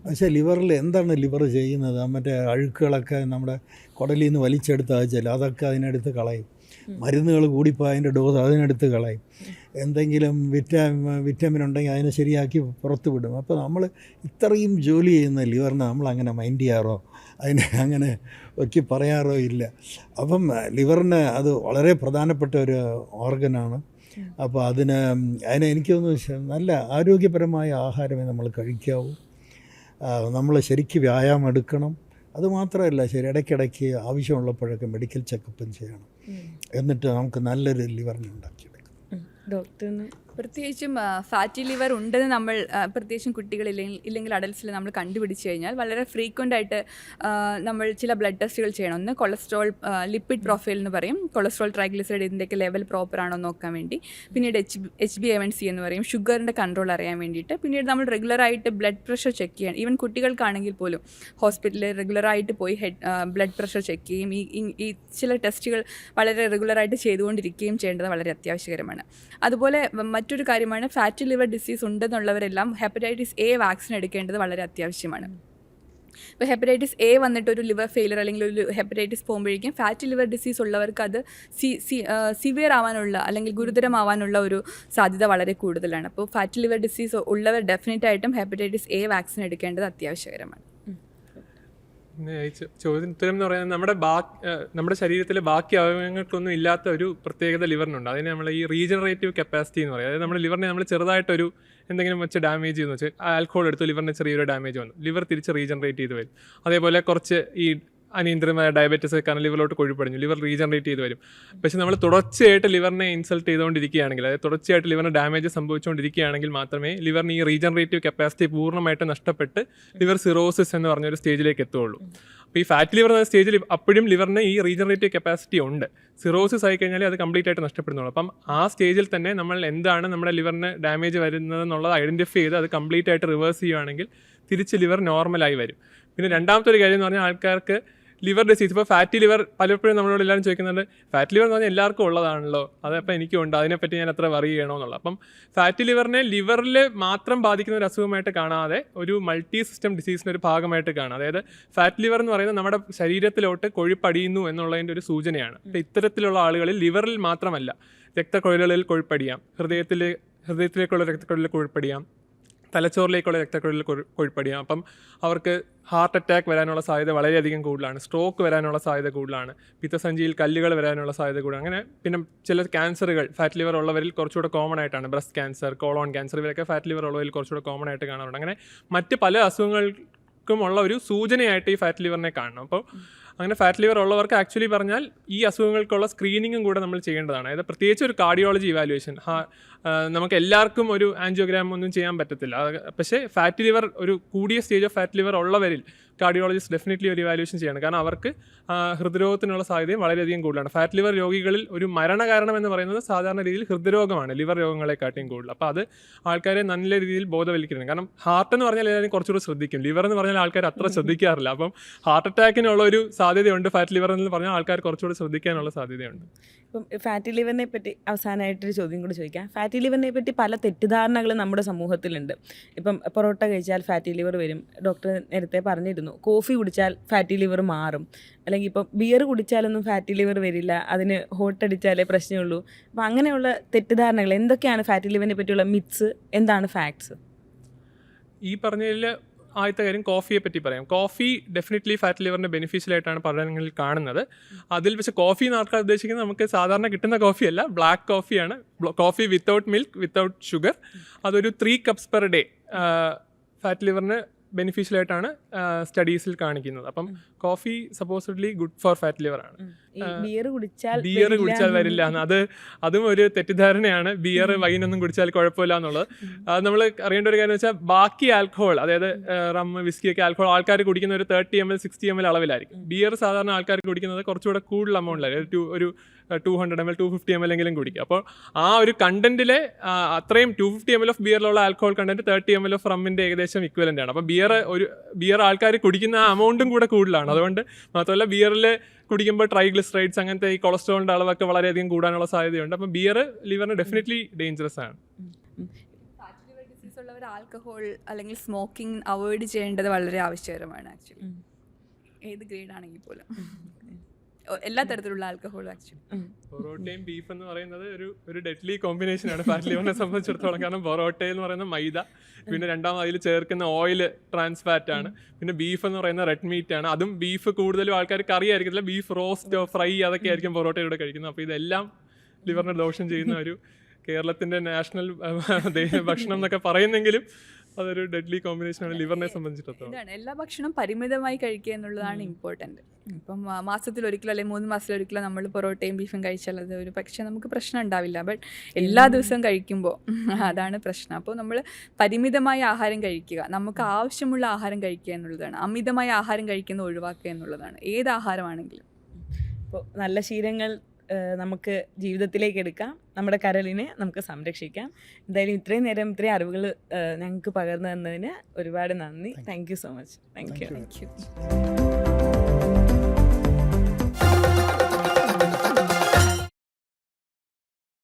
പക്ഷേ ലിവറിൽ എന്താണ് ലിവർ ചെയ്യുന്നത്? മറ്റേ അഴുക്കുകളൊക്കെ നമ്മുടെ കുടലിൽ നിന്ന് വലിച്ചെടുത്ത് വെച്ചാൽ അതൊക്കെ അതിനടുത്ത് കളയും. മരുന്നുകൾ കൂടിപ്പോയി അതിൻ്റെ ഡോസ് അതിനടുത്ത് കളയും. എന്തെങ്കിലും വിറ്റാമിൻ ഉണ്ടെങ്കിൽ അതിനെ ശരിയാക്കി പുറത്ത് വിടും. അപ്പോൾ നമ്മൾ ഇത്രയും ജോലി ചെയ്യുന്ന ലിവറിനെ നമ്മളങ്ങനെ മൈൻഡ് ചെയ്യാറോ അതിനെ അങ്ങനെ ഒക്കെ പറയാറോ ഇല്ല. അപ്പം ലിവറിന് അത് വളരെ പ്രധാനപ്പെട്ട ഒരു ഓർഗനാണ്. അപ്പോൾ അതിന് എനിക്ക് തോന്നുന്നു നല്ല ആരോഗ്യപരമായ ആഹാരമേ നമ്മൾ കഴിക്കാവൂ. നമ്മൾ ശരിക്കും വ്യായാമം എടുക്കണം. അതുമാത്രമല്ല, ഇടയ്ക്കിടയ്ക്ക് ആവശ്യമുള്ളപ്പോഴൊക്കെ മെഡിക്കൽ ചെക്കപ്പും ചെയ്യണം. എന്നിട്ട് നമുക്ക് നല്ലൊരു ലിവറിനെ ഉണ്ടാക്കിയെടുക്കാം.
ഡോക്ടറിന്
പ്രത്യേകിച്ചും ഫാറ്റി ലിവർ ഉണ്ടെന്ന് നമ്മൾ പ്രത്യേകിച്ചും കുട്ടികളില്ലെങ്കിൽ അഡൽസിൽ നമ്മൾ കണ്ടുപിടിച്ച് കഴിഞ്ഞാൽ വളരെ ഫ്രീക്വൻ്റ് ആയിട്ട് നമ്മൾ ചില ബ്ലഡ് ടെസ്റ്റുകൾ ചെയ്യണം. ഒന്ന് കൊളസ്ട്രോൾ ലിപ്പിഡ് പ്രൊഫൈൽ എന്ന് പറയും, കൊളസ്ട്രോൾ ട്രൈഗ്ലിസറൈഡ് ഇതിൻ്റെയൊക്കെ ലെവൽ പ്രോപ്പർ ആണോ നോക്കാൻ വേണ്ടി. പിന്നീട് HbA1c എന്ന് പറയും, ഷുഗറിൻ്റെ കൺട്രോൾ അറിയാൻ വേണ്ടിയിട്ട്. പിന്നീട് നമ്മൾ റെഗുലറായിട്ട് ബ്ലഡ് പ്രഷർ ചെക്ക് ചെയ്യണം. ഈവൻ കുട്ടികൾക്കാണെങ്കിൽ പോലും ഹോസ്പിറ്റലിൽ റെഗുലറായിട്ട് പോയി ബ്ലഡ് പ്രഷർ ചെക്ക് ചെയ്യും. ഈ ചില ടെസ്റ്റുകൾ വളരെ റെഗുലറായിട്ട് ചെയ്തുകൊണ്ടിരിക്കുകയും ചെയ്യേണ്ടത് വളരെ അത്യാവശ്യകരമാണ്. അതുപോലെ മറ്റൊരു കാര്യമാണ് ഫാറ്റി ലിവർ ഡിസീസ് ഉണ്ടെന്നുള്ളവരെല്ലാം ഹെപ്പറ്റൈറ്റിസ് എ വാക്സിൻ എടുക്കേണ്ടത് വളരെ അത്യാവശ്യമാണ്. ഇപ്പോൾ ഹെപ്പറ്റൈറ്റിസ് എ വന്നിട്ട് ഒരു ലിവർ ഫെയിലർ അല്ലെങ്കിൽ ഒരു ഹെപ്പറ്റൈറ്റിസ് പോകുമ്പോഴേക്കും ഫാറ്റി ലിവർ ഡിസീസ് ഉള്ളവർക്ക് അത് സിവിയർ ആവാനുള്ള അല്ലെങ്കിൽ ഗുരുതരമാവാനുള്ള ഒരു സാധ്യത വളരെ കൂടുതലാണ്. അപ്പോൾ ഫാറ്റി ലിവർ ഡിസീസ് ഉള്ളവർ ഡെഫിനറ്റായിട്ടും ഹെപ്പറ്റൈറ്റിസ് എ വാക്സിൻ എടുക്കേണ്ടത് അത്യാവശ്യകരമാണ്.
ചോദ്യത്തിന് ഉത്തരം എന്ന് പറയുന്നത് നമ്മുടെ ശരീരത്തിലെ ബാക്കി അവയവങ്ങൾക്കൊന്നും ഇല്ലാത്ത ഒരു പ്രത്യേകത ലിവറിനുണ്ട്. അതിന് നമ്മൾ ഈ റീജനറേറ്റീവ് കപ്പാസിറ്റി എന്ന് പറയും. അതായത് നമ്മുടെ ലിവറിനെ നമ്മൾ ചെറുതായിട്ടൊരു എന്തെങ്കിലും വെച്ച് ഡാമേജ് ചെയ്യുന്നു വെച്ചാൽ ആൽക്കഹോൾ എടുത്ത് ലിവറിന് ചെറിയൊരു ഡാമേജ് വന്നു, ലിവർ തിരിച്ച് റീജനറേറ്റ് ചെയ്ത് വരും. അതേപോലെ കുറച്ച് ഈ അനിയന്ത്രിതമായ ഡയബറ്റീസ് കാരണം ലിവറിലോട്ട് കൊഴുപ്പടിഞ്ഞു, ലിവർ റീജനറേറ്റ് ചെയ്ത് വരും. പക്ഷെ നമ്മൾ തുടർച്ചയായിട്ട് ലിവറിനെ ഇൻസൾട്ട് ചെയ്തുകൊണ്ടിരിക്കുകയാണെങ്കിൽ, അതായത് തുടർച്ചയായിട്ട് ലിവറിന് ഡാമേജ് സംഭവിച്ചുകൊണ്ടിരിക്കുകയാണെങ്കിൽ മാത്രമേ ലിവറിന് ഈ റീജനറേറ്റീവ് കപ്പാസിറ്റി പൂർണ്ണമായിട്ട് നഷ്ടപ്പെട്ട് ലിവർ സിറോസിസ് എന്ന് പറഞ്ഞൊരു സ്റ്റേജിലേക്ക് എത്തുകയുള്ളൂ. അപ്പോൾ ഈ ഫാറ്റ് ലിവർ എന്ന സ്റ്റേജിൽ അപ്പോഴും ലിവറിന് ഈ റീജനറേറ്റീവ് കപ്പാസിറ്റി ഉണ്ട്. സിറോസിസ് ആയി കഴിഞ്ഞാൽ അത് കംപ്ലീറ്റ് ആയിട്ട് നഷ്ടപ്പെടുന്നുള്ളൂ. അപ്പം ആ സ്റ്റേജിൽ തന്നെ നമ്മൾ എന്താണ് നമ്മുടെ ലിവറിന് ഡാമേജ് വരുന്നതെന്നുള്ളത് ഐഡൻറ്റിഫൈ ചെയ്ത് അത് കംപ്ലീറ്റ് ആയിട്ട് റിവേഴ്സ് ചെയ്യുകയാണെങ്കിൽ തിരിച്ച് ലിവർ നോർമലായി വരും. പിന്നെ രണ്ടാമത്തെ ഒരു കാര്യം എന്ന് പറഞ്ഞാൽ ആൾക്കാർക്ക് ലിവർ ഡിസീസ്, ഇപ്പോൾ ഫാറ്റി ലിവർ പലപ്പോഴും നമ്മളോട് എല്ലാവരും ചോദിക്കുന്നുണ്ട്, ഫാറ്റ് ലിവർ എന്ന് പറഞ്ഞാൽ എല്ലാവർക്കും ഉള്ളതാണല്ലോ, അതപ്പോൾ എനിക്കും ഉണ്ട്, അതിനെപ്പറ്റി ഞാൻ എത്ര വറി ചെയ്യണമെന്നുള്ളത്. അപ്പം ഫാറ്റി ലിവറിനെ ലിവറിൽ മാത്രം ബാധിക്കുന്ന ഒരു അസുഖമായിട്ട് കാണാതെ ഒരു മൾട്ടി സിസ്റ്റം ഡിസീസിൻ്റെ ഒരു ഭാഗമായിട്ട് കാണാം. അതായത് ഫാറ്റ് ലിവർ എന്ന് പറയുന്നത് നമ്മുടെ ശരീരത്തിലോട്ട് കൊഴുപ്പടിയുന്നു എന്നുള്ളതിൻ്റെ ഒരു സൂചനയാണ്. അപ്പോൾ ഇത്തരത്തിലുള്ള ആളുകളിൽ ലിവറിൽ മാത്രമല്ല രക്തക്കൊഴലുകളിൽ കൊഴുപ്പടിയാം, ഹൃദയത്തിലേക്കുള്ള രക്തക്കൊഴലിൽ കൊഴുപ്പടിയാം, തലച്ചോറിലേക്കുള്ള രക്തക്കൊഴലിൽ കൊഴുപ്പടിയാം. അപ്പം അവർക്ക് ഹാർട്ട് അറ്റാക്ക് വരാനുള്ള സാധ്യത വളരെയധികം കൂടുതലാണ്, സ്ട്രോക്ക് വരാനുള്ള സാധ്യത കൂടുതലാണ്, പിത്തസഞ്ചിയിൽ കല്ലുകൾ വരാനുള്ള സാധ്യത കൂടുതലാണ്. അങ്ങനെ പിന്നെ ചില ക്യാൻസറുകൾ ഫാറ്റ് ലിവർ ഉള്ളവരിൽ കുറച്ചുകൂടെ കോമൺ ആയിട്ടാണ്, ബ്രസ്റ്റ് ക്യാൻസർ, കോളോൺ ക്യാൻസർ, ഇവരൊക്കെ ഫാറ്റ് ലിവർ ഉള്ളവരിൽ കുറച്ചുകൂടെ കോമൺ ആയിട്ട് കാണാറുണ്ട്. അങ്ങനെ മറ്റ് പല അസുഖങ്ങൾക്കും ഉള്ള ഒരു സൂചനയായിട്ട് ഈ ഫാറ്റ് ലിവറിനെ കാണണം. അപ്പോൾ അങ്ങനെ ഫാറ്റ് ലിവർ ഉള്ളവർക്ക് ആക്ച്വലി പറഞ്ഞാൽ ഈ അസുഖങ്ങൾക്കുള്ള സ്ക്രീനിങ്ങും കൂടെ നമ്മൾ ചെയ്യേണ്ടതാണ്. അതായത് പ്രത്യേകിച്ച് ഒരു കാർഡിയോളജി ഇവാലുവേഷൻ, നമുക്ക് എല്ലാവർക്കും ഒരു ആൻജിയോഗ്രാം ഒന്നും ചെയ്യാൻ പറ്റത്തില്ല. പക്ഷേ ഫാറ്റ് ലിവർ ഒരു കൂടിയ സ്റ്റേജ് ഓഫ് ഫാറ്റ് ലിവർ ഉള്ളവരിൽ കാർഡിയോളജിസ്റ്റ് ഡെഫിനറ്റ്ലി ഒരു ഇവാലുവേഷൻ ചെയ്യണം. കാരണം അവർക്ക് ഹൃദ്രോഗത്തിനുള്ള സാധ്യതയും വളരെയധികം കൂടുതലാണ്. ഫാറ്റ് ലിവർ രോഗികളിൽ ഒരു മരണകാരണം എന്ന് പറയുന്നത് സാധാരണ രീതിയിൽ ഹൃദ്രോഗമാണ്, ലിവർ രോഗങ്ങളെക്കാട്ടിയും കൂടുതൽ. അപ്പോൾ അത് ആൾക്കാരെ നല്ല രീതിയിൽ ബോധവൽക്കരിക്കണം. കാരണം ഹാർട്ട് എന്ന് പറഞ്ഞാൽ എല്ലാവരും കുറച്ചുകൂടി ശ്രദ്ധിക്കും, ലിവർ എന്ന് പറഞ്ഞാൽ ആൾക്കാർ അത്ര ശ്രദ്ധിക്കാറില്ല. അപ്പം ഹാർട്ട് അറ്റാക്കിനുള്ള ഒരു സാധ്യതയുണ്ട് ഫാറ്റ് ലിവർ എന്ന് പറഞ്ഞാൽ ആൾക്കാർ കുറച്ചുകൂടി ശ്രദ്ധിക്കാനുള്ള സാധ്യതയുണ്ട്.
ഇപ്പം ഫാറ്റി ലിവറിനെ പറ്റി അവസാനമായിട്ടൊരു ചോദ്യം കൂടി ചോദിക്കാം. ഫാറ്റി ലിവറിനെ പറ്റി പല തെറ്റിദ്ധാരണകൾ നമ്മുടെ സമൂഹത്തിലുണ്ട്. ഇപ്പം പൊറോട്ട കഴിച്ചാൽ ഫാറ്റി ലിവർ വരും, ഡോക്ടർ നേരത്തെ പറഞ്ഞിരുന്നു. കോഫി കുടിച്ചാൽ ഫാറ്റി ലിവർ മാറും, അല്ലെങ്കിൽ ഇപ്പം ബിയർ കുടിച്ചാലൊന്നും ഫാറ്റി ലിവർ വരില്ല, അതിന് ഹോട്ടടിച്ചാലേ പ്രശ്നമുള്ളൂ. അപ്പം അങ്ങനെയുള്ള തെറ്റിദ്ധാരണകൾ എന്തൊക്കെയാണ്? ഫാറ്റി ലിവറിനെ പറ്റിയുള്ള മിത്സ് എന്താണ്, ഫാക്ട്സ്?
ഈ പറഞ്ഞതിൽ ആദ്യത്തെ കാര്യം കോഫിയെ പറ്റി പറയാം. കോഫി ഡെഫിനറ്റ്ലി ഫാറ്റ് ലിവറിൻ്റെ ബെനിഫിഷ്യലായിട്ടാണ് പഠനങ്ങളിൽ കാണുന്നത്. അതിൽ പക്ഷേ കോഫി എന്ന് ആൾക്കാർ ഉദ്ദേശിക്കുന്നത് നമുക്ക് സാധാരണ കിട്ടുന്ന കോഫിയല്ല, ബ്ലാക്ക് കോഫിയാണ്. Coffee without milk, without sugar. അതൊരു 3 cups per day ഫാറ്റ് ലിവറിന് ബെനിഫിഷ്യലായിട്ടാണ് സ്റ്റഡീസിൽ കാണിക്കുന്നത്. അപ്പം coffee supposedly good for fat liver ആണ്.
ബിയർ കുടിച്ചാൽ
വരില്ല എന്ന് അതും ഒരു തെറ്റിദ്ധാരണയാണ്. ബിയർ വൈനൊന്നും കുടിച്ചാൽ കുഴപ്പമില്ല എന്നുള്ളത്. അത് നമ്മൾ അറിയേണ്ട ഒരു കാര്യം വെച്ചാൽ ബാക്കി ആൽക്കഹോൾ, അതായത് റം, വിസ്കിയൊക്കെ ആൽക്കഹോൾ ആൾക്കാർ കുടിക്കുന്ന ഒരു 30 ml 60 ml അളവിലായിരിക്കും. ബിയർ സാധാരണ ആൾക്കാർ കുടിക്കുന്നത് കുറച്ചുകൂടെ കൂടുതൽ എമൗണ്ടിലായിരിക്കും, ഒരു 200 ml 250 ml എങ്കിലും കുടിക്കും. അപ്പോൾ ആ ഒരു കണ്ടന്റിലെ അത്രയും 250 ml ഓഫ് ബിയറിലുള്ള ആൽക്കഹോൾ കണ്ടന്റ് 30 ml ഓഫ് റമ്മിന്റെ ഏകദേശം ഇക്വലന്റ് ആണ്. അപ്പോൾ ബിയർ ആൾക്കാർ കുടിക്കുന്ന ആ എമൗണ്ടും കൂടെ കൂടുതലാണ്. അതുകൊണ്ട് മാത്രമല്ല ബിയറിൽ കുടിക്കുമ്പോൾ ട്രൈഗ്ലിസറൈഡ്സ് അങ്ങനത്തെ ഈ കൊളസ്ട്രോളിൻ്റെ അളവൊക്കെ വളരെയധികം കൂടാനുള്ള സാധ്യതയുണ്ട്. അപ്പം ബിയർ ലിവറിന് ഡെഫിനറ്റ്ലി ഡേഞ്ചറസ് ആണ്.
ഫാറ്റ് ലിവർ ഡിസീസ് ഉള്ളവർ ആൽക്കഹോൾ അല്ലെങ്കിൽ സ്മോക്കിംഗ് അവോയ്ഡ് ചെയ്യേണ്ടത് വളരെ ആവശ്യകരമാണ്. ആക്ച്വലി ഏത് ഗ്രേഡ് ആണെങ്കിൽ പോലും എല്ലാ തരത്തിലുള്ള ആൽക്കഹോൾ ആക്ച്വലി.
പൊറോട്ടയും ബീഫ് എന്ന് പറയുന്നത് ഒരു ഡെഡ്ലി കോമ്പിനേഷൻ ആണ് ഫാറ്റ് ലിവറിനെ സംബന്ധിച്ചിടത്തോളം. കാരണം പൊറോട്ട എന്ന് പറയുന്ന മൈദ, പിന്നെ രണ്ടാമത് അതിൽ ചേർക്കുന്ന ഓയിൽ ട്രാൻസ് ഫാറ്റ് ആണ്. പിന്നെ ബീഫ് എന്ന് പറയുന്ന റെഡ് മീറ്റ് ആണ്. അതും ബീഫ് കൂടുതലും ആൾക്കാർ കറി ആയിരിക്കത്തില്ല, ബീഫ് റോസ്റ്റോ ഫ്രൈ അതൊക്കെ ആയിരിക്കും പൊറോട്ടയിലൂടെ കഴിക്കുന്നത്. അപ്പോൾ ഇതെല്ലാം ലിവറിനെ ദോഷം ചെയ്യുന്ന ഒരു കേരളത്തിൻ്റെ നാഷണൽ ഭക്ഷണം എന്നൊക്കെ പറയുന്നെങ്കിലും അതൊരു ഡെഡ്ലി കോമ്പിനേഷനാണ് ലിവറിനെ സംബന്ധിച്ചിടത്തോളം.
ഇതാണ് എല്ലാ ഭക്ഷണം പരിമിതമായി കഴിക്കുക എന്നുള്ളതാണ് ഇമ്പോർട്ടൻറ്റ്. ഇപ്പം മാസത്തിലൊരിക്കലോ അല്ലെങ്കിൽ 3 മാസത്തിലൊരിക്കലോ നമ്മൾ പൊറോട്ടയും ബീഫും കഴിച്ചാൽ അത് ഒരു പക്ഷേ നമുക്ക് പ്രശ്നം ഉണ്ടാവില്ല. ബട്ട് എല്ലാ ദിവസവും കഴിക്കുമ്പോൾ അതാണ് പ്രശ്നം. അപ്പോൾ നമ്മൾ പരിമിതമായ ആഹാരം കഴിക്കുക, നമുക്ക് ആവശ്യമുള്ള ആഹാരം കഴിക്കുക എന്നുള്ളതാണ്. അമിതമായ ആഹാരം കഴിക്കുന്നത് ഒഴിവാക്കുക എന്നുള്ളതാണ്, ഏത് ആഹാരമാണെങ്കിലും.
അപ്പോൾ നല്ല ശീലങ്ങൾ നമുക്ക് ജീവിതത്തിലേക്ക് എടുക്കാം, നമ്മുടെ കരളിനെ നമുക്ക് സംരക്ഷിക്കാം. എന്തായാലും ഇത്രയും നേരം ഇത്രയും അറിവുകൾ ഞങ്ങൾക്ക് പകർന്നു തന്നതിന് ഒരുപാട് നന്ദി. Thank you so much. Thank you.